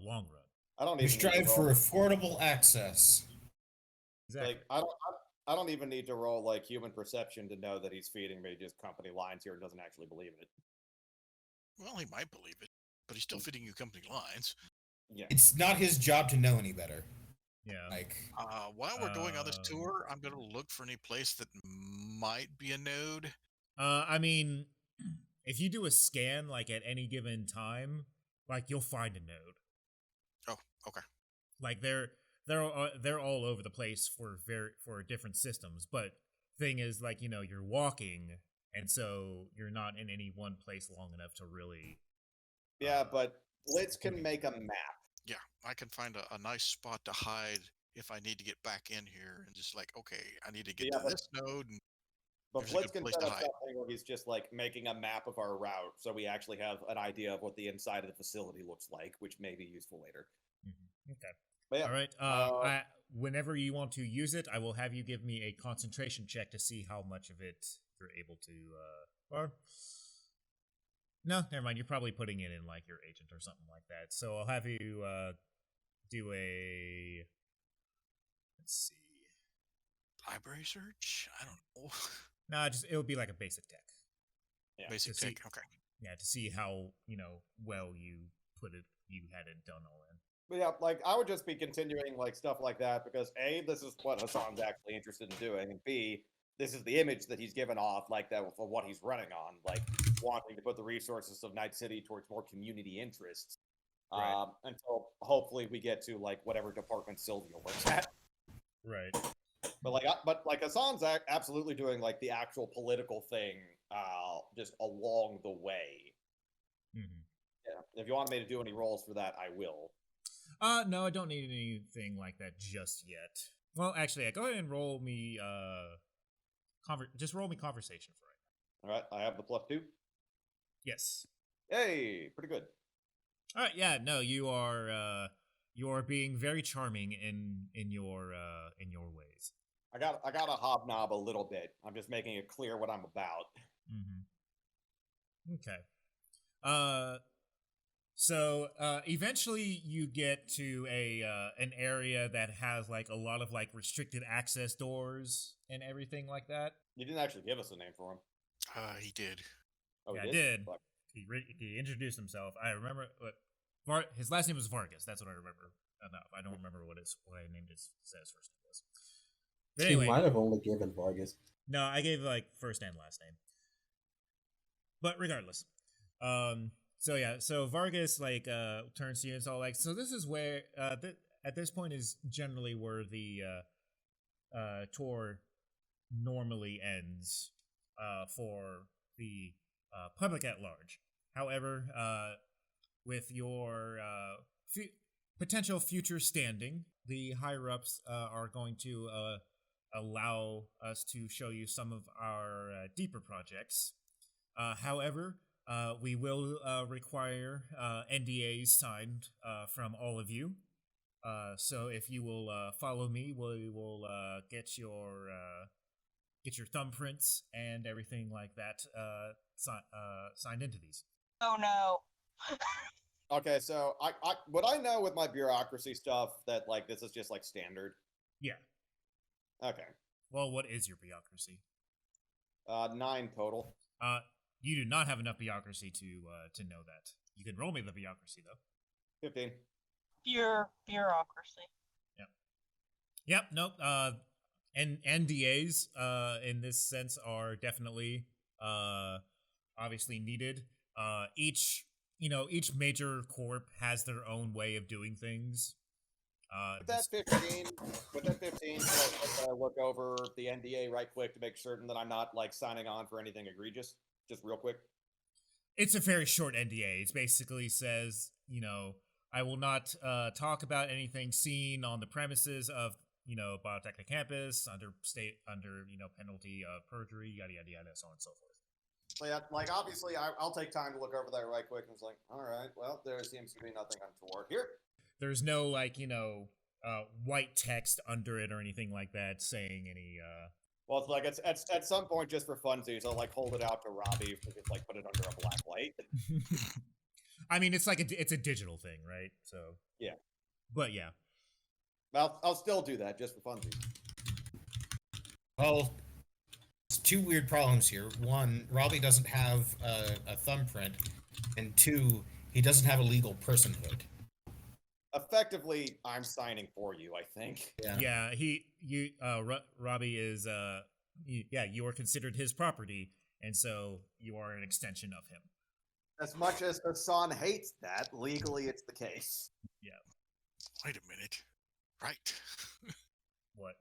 S3: long run.
S6: We strive for affordable access.
S3: Exactly.
S4: I don't even need to roll human perception to know that he's feeding me just company lines here and doesn't actually believe it.
S5: Well, he might believe it, but he's still feeding you company lines.
S4: Yeah.
S6: It's not his job to know any better.
S3: Yeah.
S5: While we're going on this tour, I'm going to look for any place that might be a node.
S3: I mean, if you do a scan like at any given time, like you'll find a node.
S5: Oh, okay.
S3: Like they're all over the place for different systems, but thing is, like, you're walking, and so you're not in any one place long enough to really.
S4: Yeah, but Blitz can make a map.
S5: Yeah, I can find a nice spot to hide if I need to get back in here, and just like, okay, I need to get
S4: Yeah,
S5: to this node, and
S4: But
S5: there's a
S4: Blitz
S5: good
S4: can
S5: place
S4: set
S5: to
S4: up
S5: hide.
S4: something where he's just like making a map of our route, so we actually have an idea of what the inside of the facility looks like, which may be useful later.
S3: Okay.
S4: But yeah,
S3: All right. Whenever you want to use it, I will have you give me a concentration check to see how much of it you're able to. Or no, never mind. You're probably putting it in like your agent or something like that. So I'll have you do a. Let's see.
S5: Library search? I don't know.
S3: No, it'll be like a basic tech.
S4: Yeah.
S5: Basic
S3: To see-
S5: tech. Okay.
S3: Yeah, to see how well you put it. You had it done all in.
S4: but yeah, like I would just be continuing like stuff like that because A, this is what Hassan's actually interested in doing, and B, this is the image that he's given off, like that for what he's running on, like wanting to put the resources of Night City towards more community interests.
S3: Right.
S4: Until hopefully we get to like whatever department Sylvia works at.
S3: Right.
S4: But like Hassan's absolutely doing like the actual political thing, just along the way.
S3: Mm-hmm.
S4: Yeah. If you want me to do any roles for that, I will.
S3: No, I don't need anything like that just yet. Well, actually, go ahead and roll me just roll me conversation for it.
S4: All right, I have the +2.
S3: Yes.
S4: Hey, pretty good.
S3: All right. Yeah. No, you are being very charming in your ways.
S4: I got a hobnob a little bit. I'm just making it clear what I'm about.
S3: Mm-hmm. Okay. So eventually you get to an area that has like a lot of like restricted access doors and everything like that.
S4: You didn't actually give us a name for him.
S5: He did.
S4: Oh,
S3: Yeah,
S4: he
S3: I did.
S4: Fuck.
S3: He introduced himself. I remember his last name was Vargas. That's what I remember enough. I don't remember what I named his first name was. But
S8: He
S3: anyway,
S8: might have only given Vargas.
S3: no, I gave like first and last name. But regardless, so yeah, so Vargas like turns to you and it's all like, so this is where at this point is generally where the tour normally ends for the public at large. However, with your potential future standing, the higher ups are going to allow us to show you some of our deeper projects. However, we will require NDAs signed from all of you. So if you will follow me, we will get your thumbprints and everything like that signed into these.
S7: Oh no.
S4: Okay, so I what I know with my bureaucracy stuff that like this is just like standard.
S3: Yeah.
S4: Okay.
S3: Well, what is your bureaucracy?
S4: 9 total.
S3: You do not have enough bureaucracy to know that. You can roll me the bureaucracy though.
S4: 15.
S7: Pure bureaucracy.
S3: Yep. Nope. And NDAs in this sense are definitely obviously needed. Each major corp has their own way of doing things.
S4: With that 15, can I look over the NDA right quick to make certain that I'm not like signing on for anything egregious? Just real quick.
S3: It's a very short NDA. It basically says, I will not talk about anything seen on the premises of, Biotechnic campus under penalty of perjury, yada yada yada, so on and so forth.
S4: So yeah, like obviously I'll take time to look over that right quick and it's like, all right, well, there seems to be nothing untoward here.
S3: There's no white text under it or anything like that saying any
S4: Well, it's like it's at some point just for funsies, I'll like hold it out to Robbie to just like put it under a black light.
S3: I mean, it's like it's a digital thing, right? So
S4: yeah,
S3: but yeah,
S4: I'll still do that just for funsies.
S6: Well, there's two weird problems here. One, Robbie doesn't have a thumbprint, and two, he doesn't have a legal personhood.
S4: Effectively, I'm signing for you, I think.
S3: Yeah. Robbie is you are considered his property, and so you are an extension of him.
S4: As much as Hassan hates that, legally it's the case.
S5: Wait a minute. Right.
S3: What?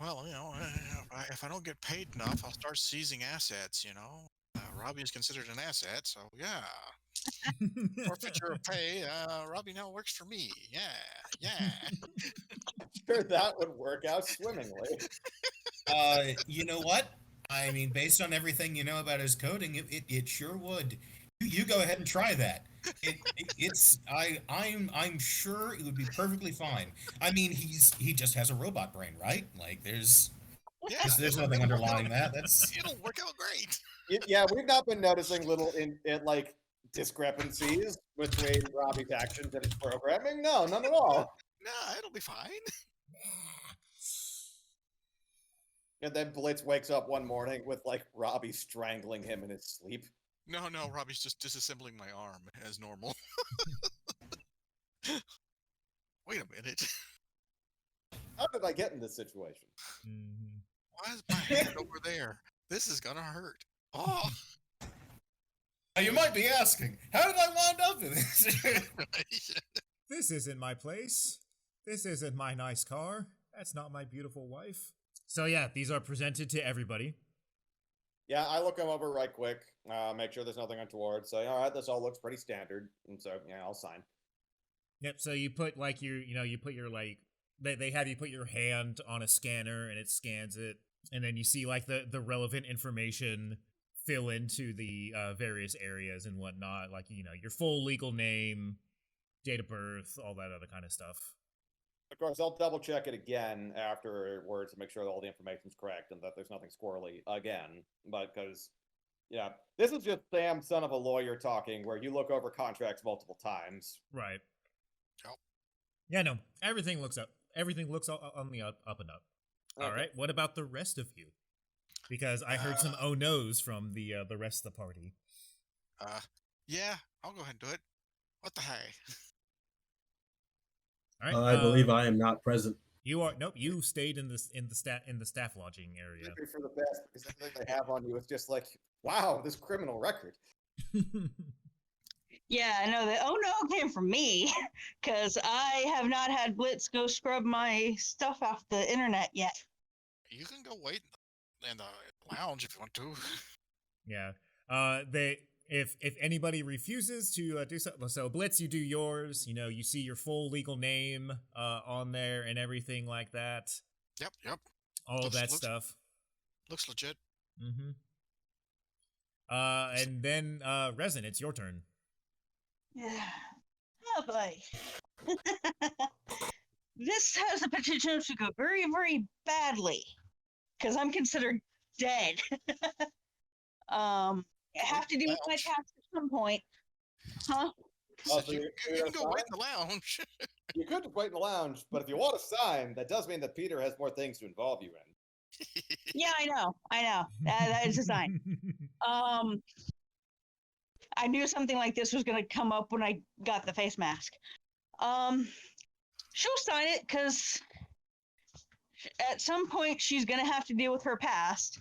S5: Well, if I don't get paid enough, I'll start seizing assets, Robbie is considered an asset, so yeah. Forfeiture of pay, Robbie now works for me. Yeah.
S4: Sure, that would work out swimmingly.
S6: You know what? I mean, based on everything you know about his coding, it sure would. You go ahead and try that. I'm sure it would be perfectly fine. I mean, he just has a robot brain, right? Like there's
S5: Yeah,
S6: nothing underlying that. That's
S5: it'll work out great.
S4: Yeah, we've not been noticing little like discrepancies between Robbie's actions and his programming. No, none at all.
S5: Nah, it'll be fine.
S4: And then Blitz wakes up one morning with like Robbie strangling him in his sleep.
S5: No, Robbie's just disassembling my arm as normal. Wait a minute.
S4: How did I get in this situation?
S3: Mhm.
S5: Why is my hand over there? This is gonna hurt. Oh.
S6: Now, you might be asking, how did I wind up in this?
S3: This isn't my place. This isn't my nice car. That's not my beautiful wife. So yeah, these are presented to everybody.
S4: Yeah, I look him over right quick, make sure there's nothing untoward. Say, all right, this all looks pretty standard, and so yeah, I'll sign.
S3: Yep. So you put like you put your like they have you put your hand on a scanner and it scans it, and then you see like the relevant information fill into the various areas and whatnot, like your full legal name, date of birth, all that other kind of stuff.
S4: Of course, I'll double check it again afterwards to make sure that all the information's correct and that there's nothing squirrely again. But because, yeah, this is just Sam, son of a lawyer, talking where you look over contracts multiple times.
S3: Right.
S5: Yep.
S3: Yeah, no, everything looks up. Everything looks on the up and up.
S4: Okay.
S3: All right. What about the rest of you? Because I heard some oh no's from the rest of the party.
S5: Yeah, I'll go ahead and do it. What the hey?
S3: All right.
S8: I believe I am not present.
S3: You are nope. You stayed in the staff lodging area.
S4: Maybe for the best, because everything they have on you is just like, wow, this criminal record.
S7: Yeah, I know that. Oh no, came from me, because I have not had Blitz go scrub my stuff off the internet yet.
S5: You can go wait in the lounge if you want to.
S3: Yeah. If anybody refuses to do so Blitz, you do yours. You see your full legal name on there and everything like that.
S5: Yep.
S3: All of that stuff.
S5: Looks legit.
S3: Mm-hmm. And then Resin, it's your turn.
S7: Yeah. Oh boy. This has the potential to go very, very badly, because I'm considered dead. I have to do my task at some point. Huh?
S4: Oh,
S5: So you can go wait in the lounge.
S4: You could wait in the lounge, but if you want to sign, that does mean that Peter has more things to involve you in.
S7: Yeah, I know. That is a sign. I knew something like this was going to come up when I got the face mask. She'll sign it because at some point she's going to have to deal with her past.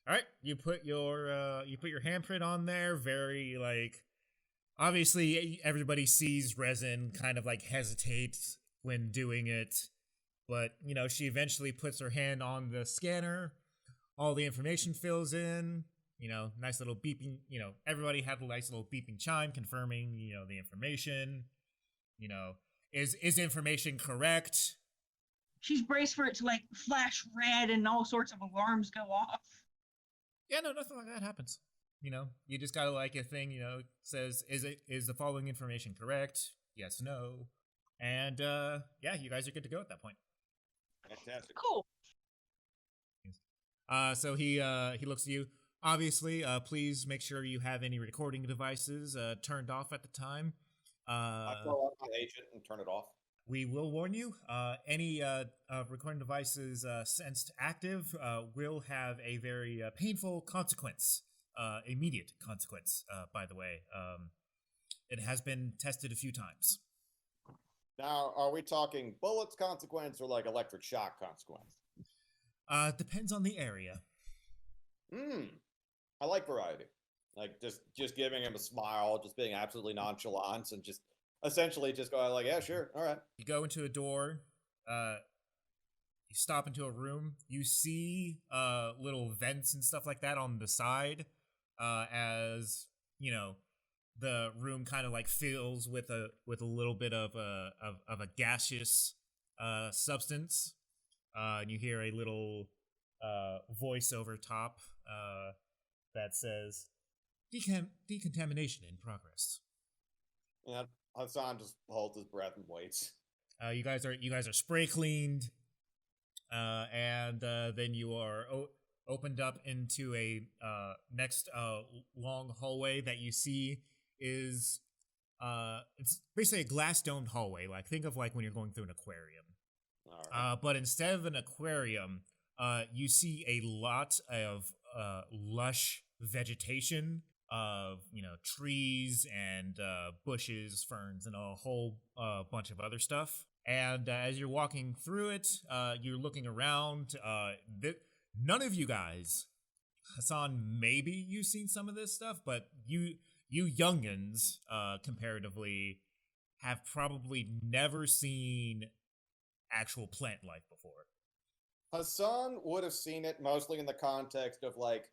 S3: All right, you put your handprint on there. Very like, obviously everybody sees Resin kind of like hesitate when doing it, but she eventually puts her hand on the scanner. All the information fills in. Nice little beeping. Everybody had a nice little beeping chime confirming the information. Is information correct?
S7: She's braced for it to like flash red and all sorts of alarms go off.
S3: Yeah, no, nothing like that happens. You just gotta like a thing, says, is the following information correct? Yes, no. And, yeah, you guys are good to go at that point.
S4: Fantastic.
S7: Cool.
S3: So he looks at you. Obviously, please make sure you have any recording devices, turned off at the time.
S4: I call up my agent and turn it off.
S3: We will warn you, any recording devices sensed active will have a very painful consequence, immediate consequence, by the way. It has been tested a few times.
S4: Now, are we talking bullets consequence or like electric shock consequence?
S3: Depends on the area.
S4: I like variety. Like just giving him a smile, just being absolutely nonchalant, and just essentially just going like, yeah, sure, all right.
S3: You go into a door. You stop into a room. You see little vents and stuff like that on the side, as you know the room kind of like fills with a little bit of a gaseous substance. And you hear a little voice over top that says, "Decontamination in progress."
S4: Yeah, Hassan just holds his breath and waits.
S3: You guys are spray cleaned, and then you are opened up into a next long hallway that you see is it's basically a glass domed hallway. Like think of like when you're going through an aquarium.
S4: All right.
S3: But instead of an aquarium, you see a lot of lush vegetation of trees and bushes, ferns, and a whole bunch of other stuff. And as you're walking through it, you're looking around. None of you guys, Hassan, maybe you've seen some of this stuff, but you youngins, comparatively, have probably never seen actual plant life before.
S4: Hassan would have seen it mostly in the context of like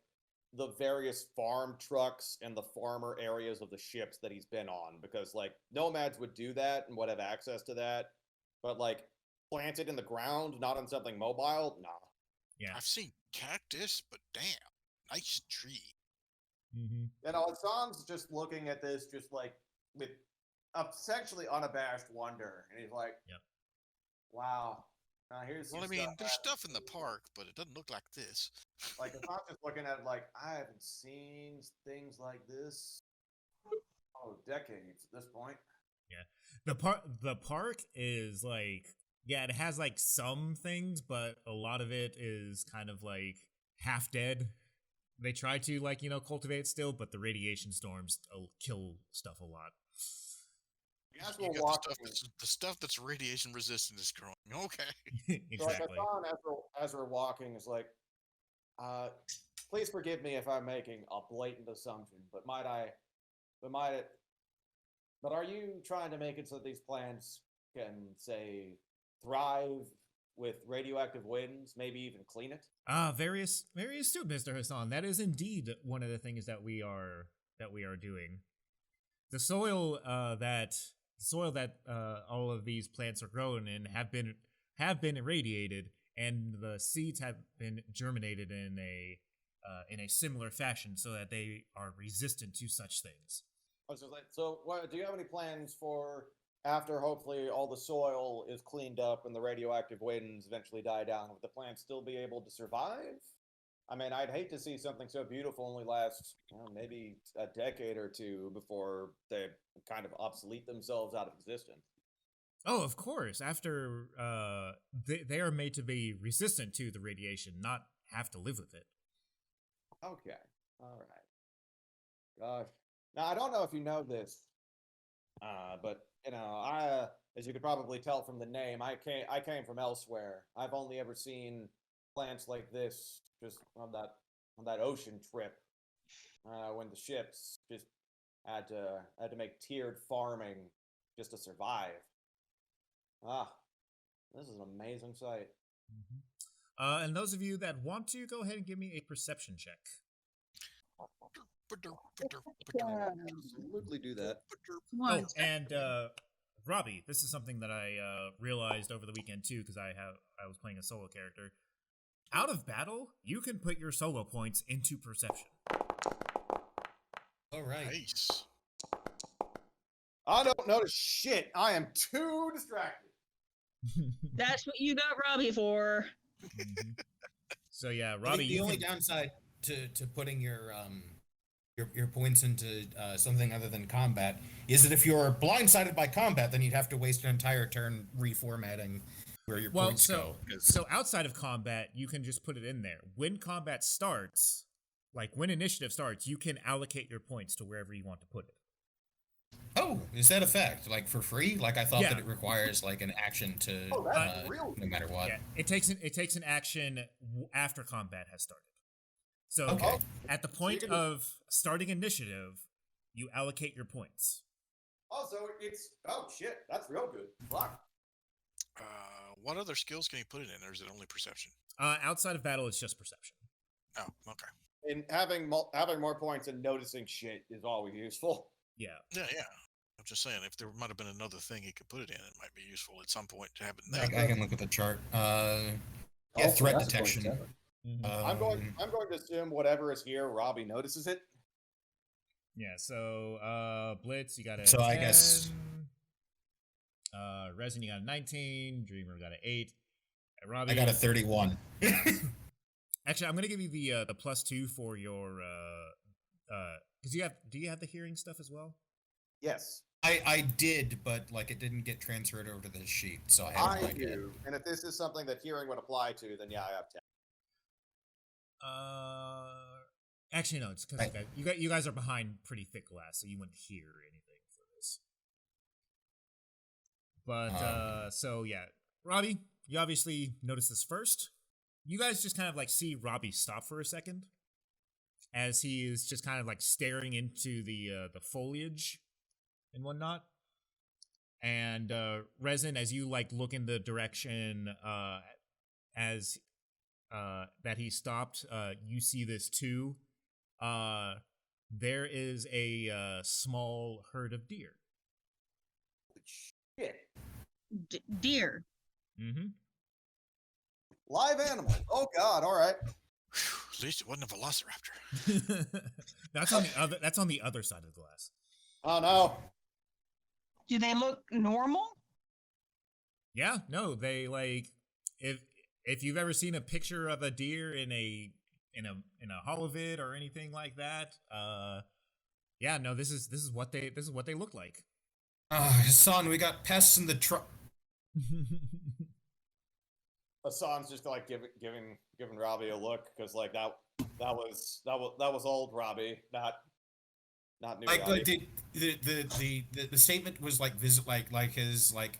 S4: the various farm trucks and the farmer areas of the ships that he's been on, because like nomads would do that and would have access to that, but like planted in the ground, not on something mobile, nah.
S3: Yeah.
S5: I've seen cactus, but damn, nice tree.
S3: Mm-hmm.
S4: Hassan's just looking at this just like with essentially unabashed wonder, and he's like,
S3: Yep.
S4: Wow. Now here's
S5: Well, I
S4: some
S5: mean,
S4: stuff
S5: there's
S4: I haven't
S5: stuff in the
S4: seen."
S5: park, but it doesn't look like this.
S4: Like if I'm just looking at it like I haven't seen things like this decades at this point.
S3: The park is like, yeah, it has like some things, but a lot of it is kind of like half dead. They try to like cultivate it still, but the radiation storms kill stuff a lot.
S4: As
S5: You
S4: we're
S5: got
S4: walking,
S5: the stuff that's radiation resistant is growing. Okay.
S4: so like
S3: Exactly.
S4: Hassan, as we're walking, is like, please forgive me if I'm making a blatant assumption, but but are you trying to make it so that these plants can, say, thrive with radioactive winds, maybe even clean it?
S3: Various too, Mr. Hassan. That is indeed one of the things that we are doing. The soil that all of these plants are grown in have been irradiated, and the seeds have been germinated in a similar fashion so that they are resistant to such things.
S4: I was just like, so do you have any plans for after hopefully all the soil is cleaned up and the radioactive winds eventually die down, would the plants still be able to survive? I mean, I'd hate to see something so beautiful only last maybe a decade or two before they kind of obsolete themselves out of existence.
S3: Oh, of course. After they are made to be resistant to the radiation, not have to live with it.
S4: Okay, all right. Gosh, now I don't know if you know this, but I, as you could probably tell from the name, I came from elsewhere. I've only ever seen plants like this just on that ocean trip, when the ships just had to make tiered farming just to survive. Ah, this is an amazing sight.
S3: Mm-hmm. And those of you that want to, go ahead and give me a perception check.
S4: Absolutely do that.
S3: Oh, and Robbie, this is something that I realized over the weekend too, because I was playing a solo character. Out of battle, you can put your solo points into perception.
S6: All right.
S5: Nice.
S4: I don't notice shit. I am too distracted.
S7: That's what you got Robbie for.
S3: Mm-hmm. So yeah,
S6: I
S3: Robbie,
S6: think the only downside to putting your points into something other than combat is that if you're blindsided by combat, then you'd have to waste an entire turn reformatting where your points go.
S3: So outside of combat, you can just put it in there. When combat starts, like when initiative starts, you can allocate your points to wherever you want to put it.
S6: Oh, is that a fact? Like for free? Like I thought
S3: Yeah.
S6: that it requires like an action to
S4: That's real.
S6: no matter what.
S3: Yeah, it takes an action after combat has started. So
S6: Okay.
S3: at the point of starting initiative, you allocate your points.
S4: Also, it's shit. That's real good. Fuck.
S5: What other skills can he put it in, or is it only perception?
S3: Outside of battle, it's just perception.
S5: Oh, okay.
S4: And having more points and noticing shit is always useful.
S3: Yeah.
S5: Yeah. I'm just saying, if there might have been another thing he could put it in, it might be useful at some point to have it in there.
S6: I can look at the chart. Yeah,
S8: Oh,
S6: threat
S8: that's a
S6: detection.
S8: 27.
S4: I'm going to assume whatever is here, Robbie notices it.
S3: Yeah, so Blitz, you got a
S6: So
S3: 10.
S6: I guess-
S3: Resin, you got a 19. Dreamer got an 8. Robbie,
S6: I got a 31.
S3: Actually, I'm gonna give you the +2 for your because do you have the hearing stuff as well?
S4: Yes,
S6: I did, but like it didn't get transferred over to this sheet, so I have no
S4: I
S6: idea.
S4: do. And if this is something that hearing would apply to, then yeah, I have 10.
S3: Actually, no, it's because you guys are behind pretty thick glass, so you wouldn't hear anything for this. But so yeah, Robbie, you obviously noticed this first. You guys just kind of like see Robbie stop for a second, as he is just kind of like staring into the foliage and whatnot. And Resin, as you like look in the direction as that he stopped, you see this too. There is a small herd of deer.
S4: Shit.
S7: Deer.
S3: Mm-hmm.
S4: Live animal. Oh God. All right.
S5: At least it wasn't a velociraptor.
S3: That's on the other. That's on the other side of the glass.
S4: Oh no.
S7: Do they look normal?
S3: Yeah, no, they like if you've ever seen a picture of a deer in a holovid or anything like that, yeah, no, this is what they look like.
S6: Hassan, we got pests in the truck.
S4: Hassan's just like giving Robbie a look because like that was old Robbie, not new Robbie.
S6: The statement was like like his like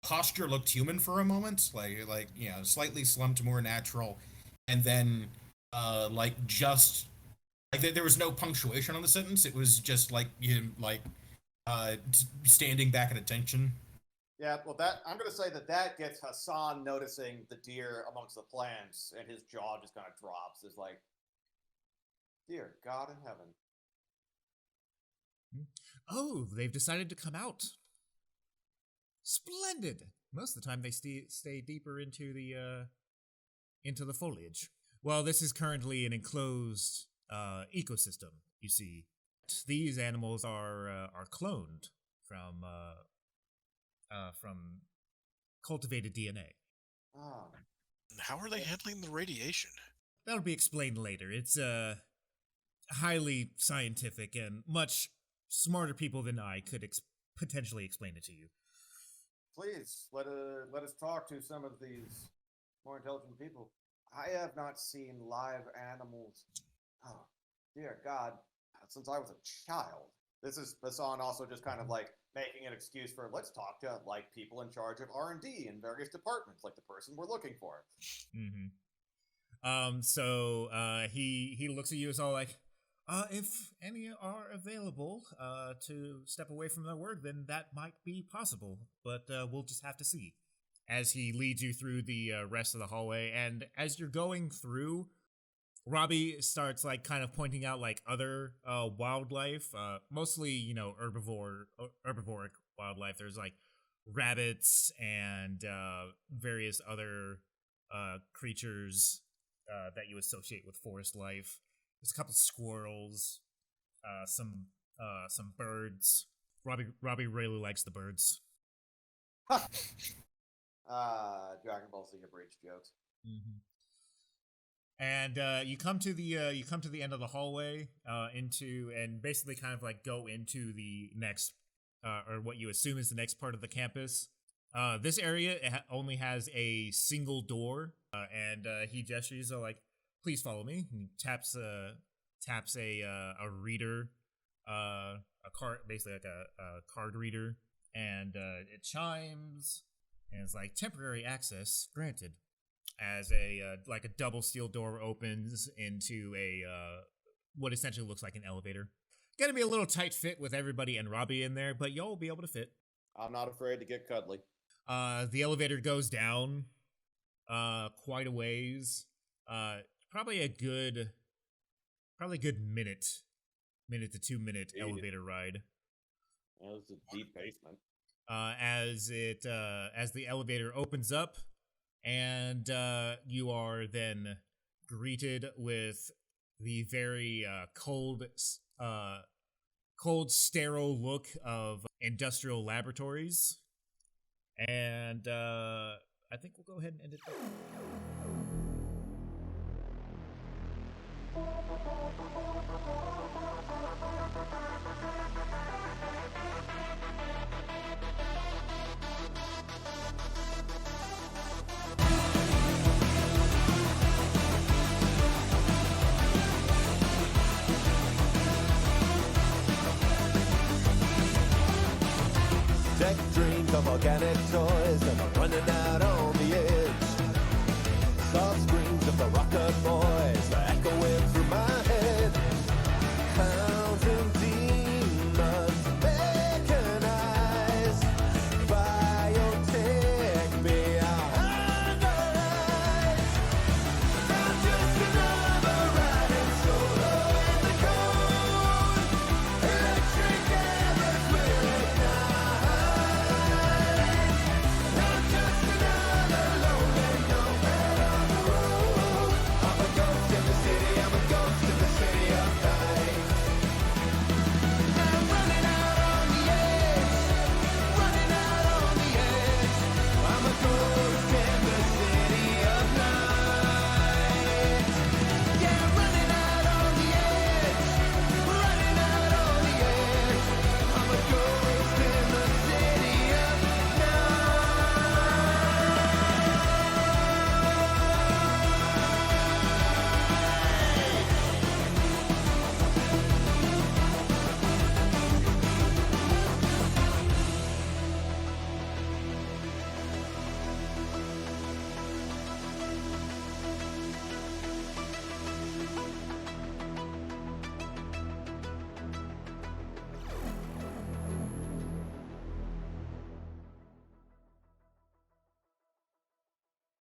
S6: posture looked human for a moment, like you know, slightly slumped, more natural, and then like just like there was no punctuation on the sentence. It was just like him like standing back at attention.
S4: Yeah, well, that I'm gonna say that gets Hassan noticing the deer amongst the plants, and his jaw just kind of drops. It's like, dear God in heaven.
S3: Oh, they've decided to come out. Splendid. Most of the time, they stay deeper into the foliage. Well, this is currently an enclosed ecosystem. You see, these animals are cloned from cultivated DNA.
S4: Oh.
S5: How are they handling the radiation?
S3: That'll be explained later. It's highly scientific, and much smarter people than I could potentially explain it to you.
S4: Please let us talk to some of these more intelligent people. I have not seen live animals. Oh, dear God, since I was a child. This is Hassan also just kind of like making an excuse for let's talk to like people in charge of R&D in various departments, like the person we're looking for.
S3: Mm-hmm. So he looks at you as all like, if any are available to step away from their work, then that might be possible, but we'll just have to see. As he leads you through the rest of the hallway, and as you're going through, Robbie starts like kind of pointing out like other wildlife, mostly herbivoric wildlife. There's like rabbits and various other creatures that you associate with forest life. There's a couple squirrels, some birds. Robbie really likes the birds.
S4: Dragon Ball Z abridged jokes.
S3: Mm-hmm. And you come to the end of the hallway, into and basically kind of like go into the next, or what you assume is the next part of the campus. This area only has a single door, and he gestures like, "Please follow me." And taps a reader, a card, basically like a card reader, and it chimes, and it's like temporary access granted. as a like a double steel door opens into a what essentially looks like an elevator. Gonna be a little tight fit with everybody and Robbie in there, but y'all will be able to fit.
S4: I'm not afraid to get cuddly.
S3: The elevator goes down quite a ways. Probably a good minute to 2 minute
S4: Jeez.
S3: elevator ride.
S4: That was a deep basement.
S3: As the elevator opens up, and you are then greeted with the very cold, sterile look of industrial laboratories. And I think we'll go ahead and end it there.
S2: Tech dreams of organic toys, and I'm running out of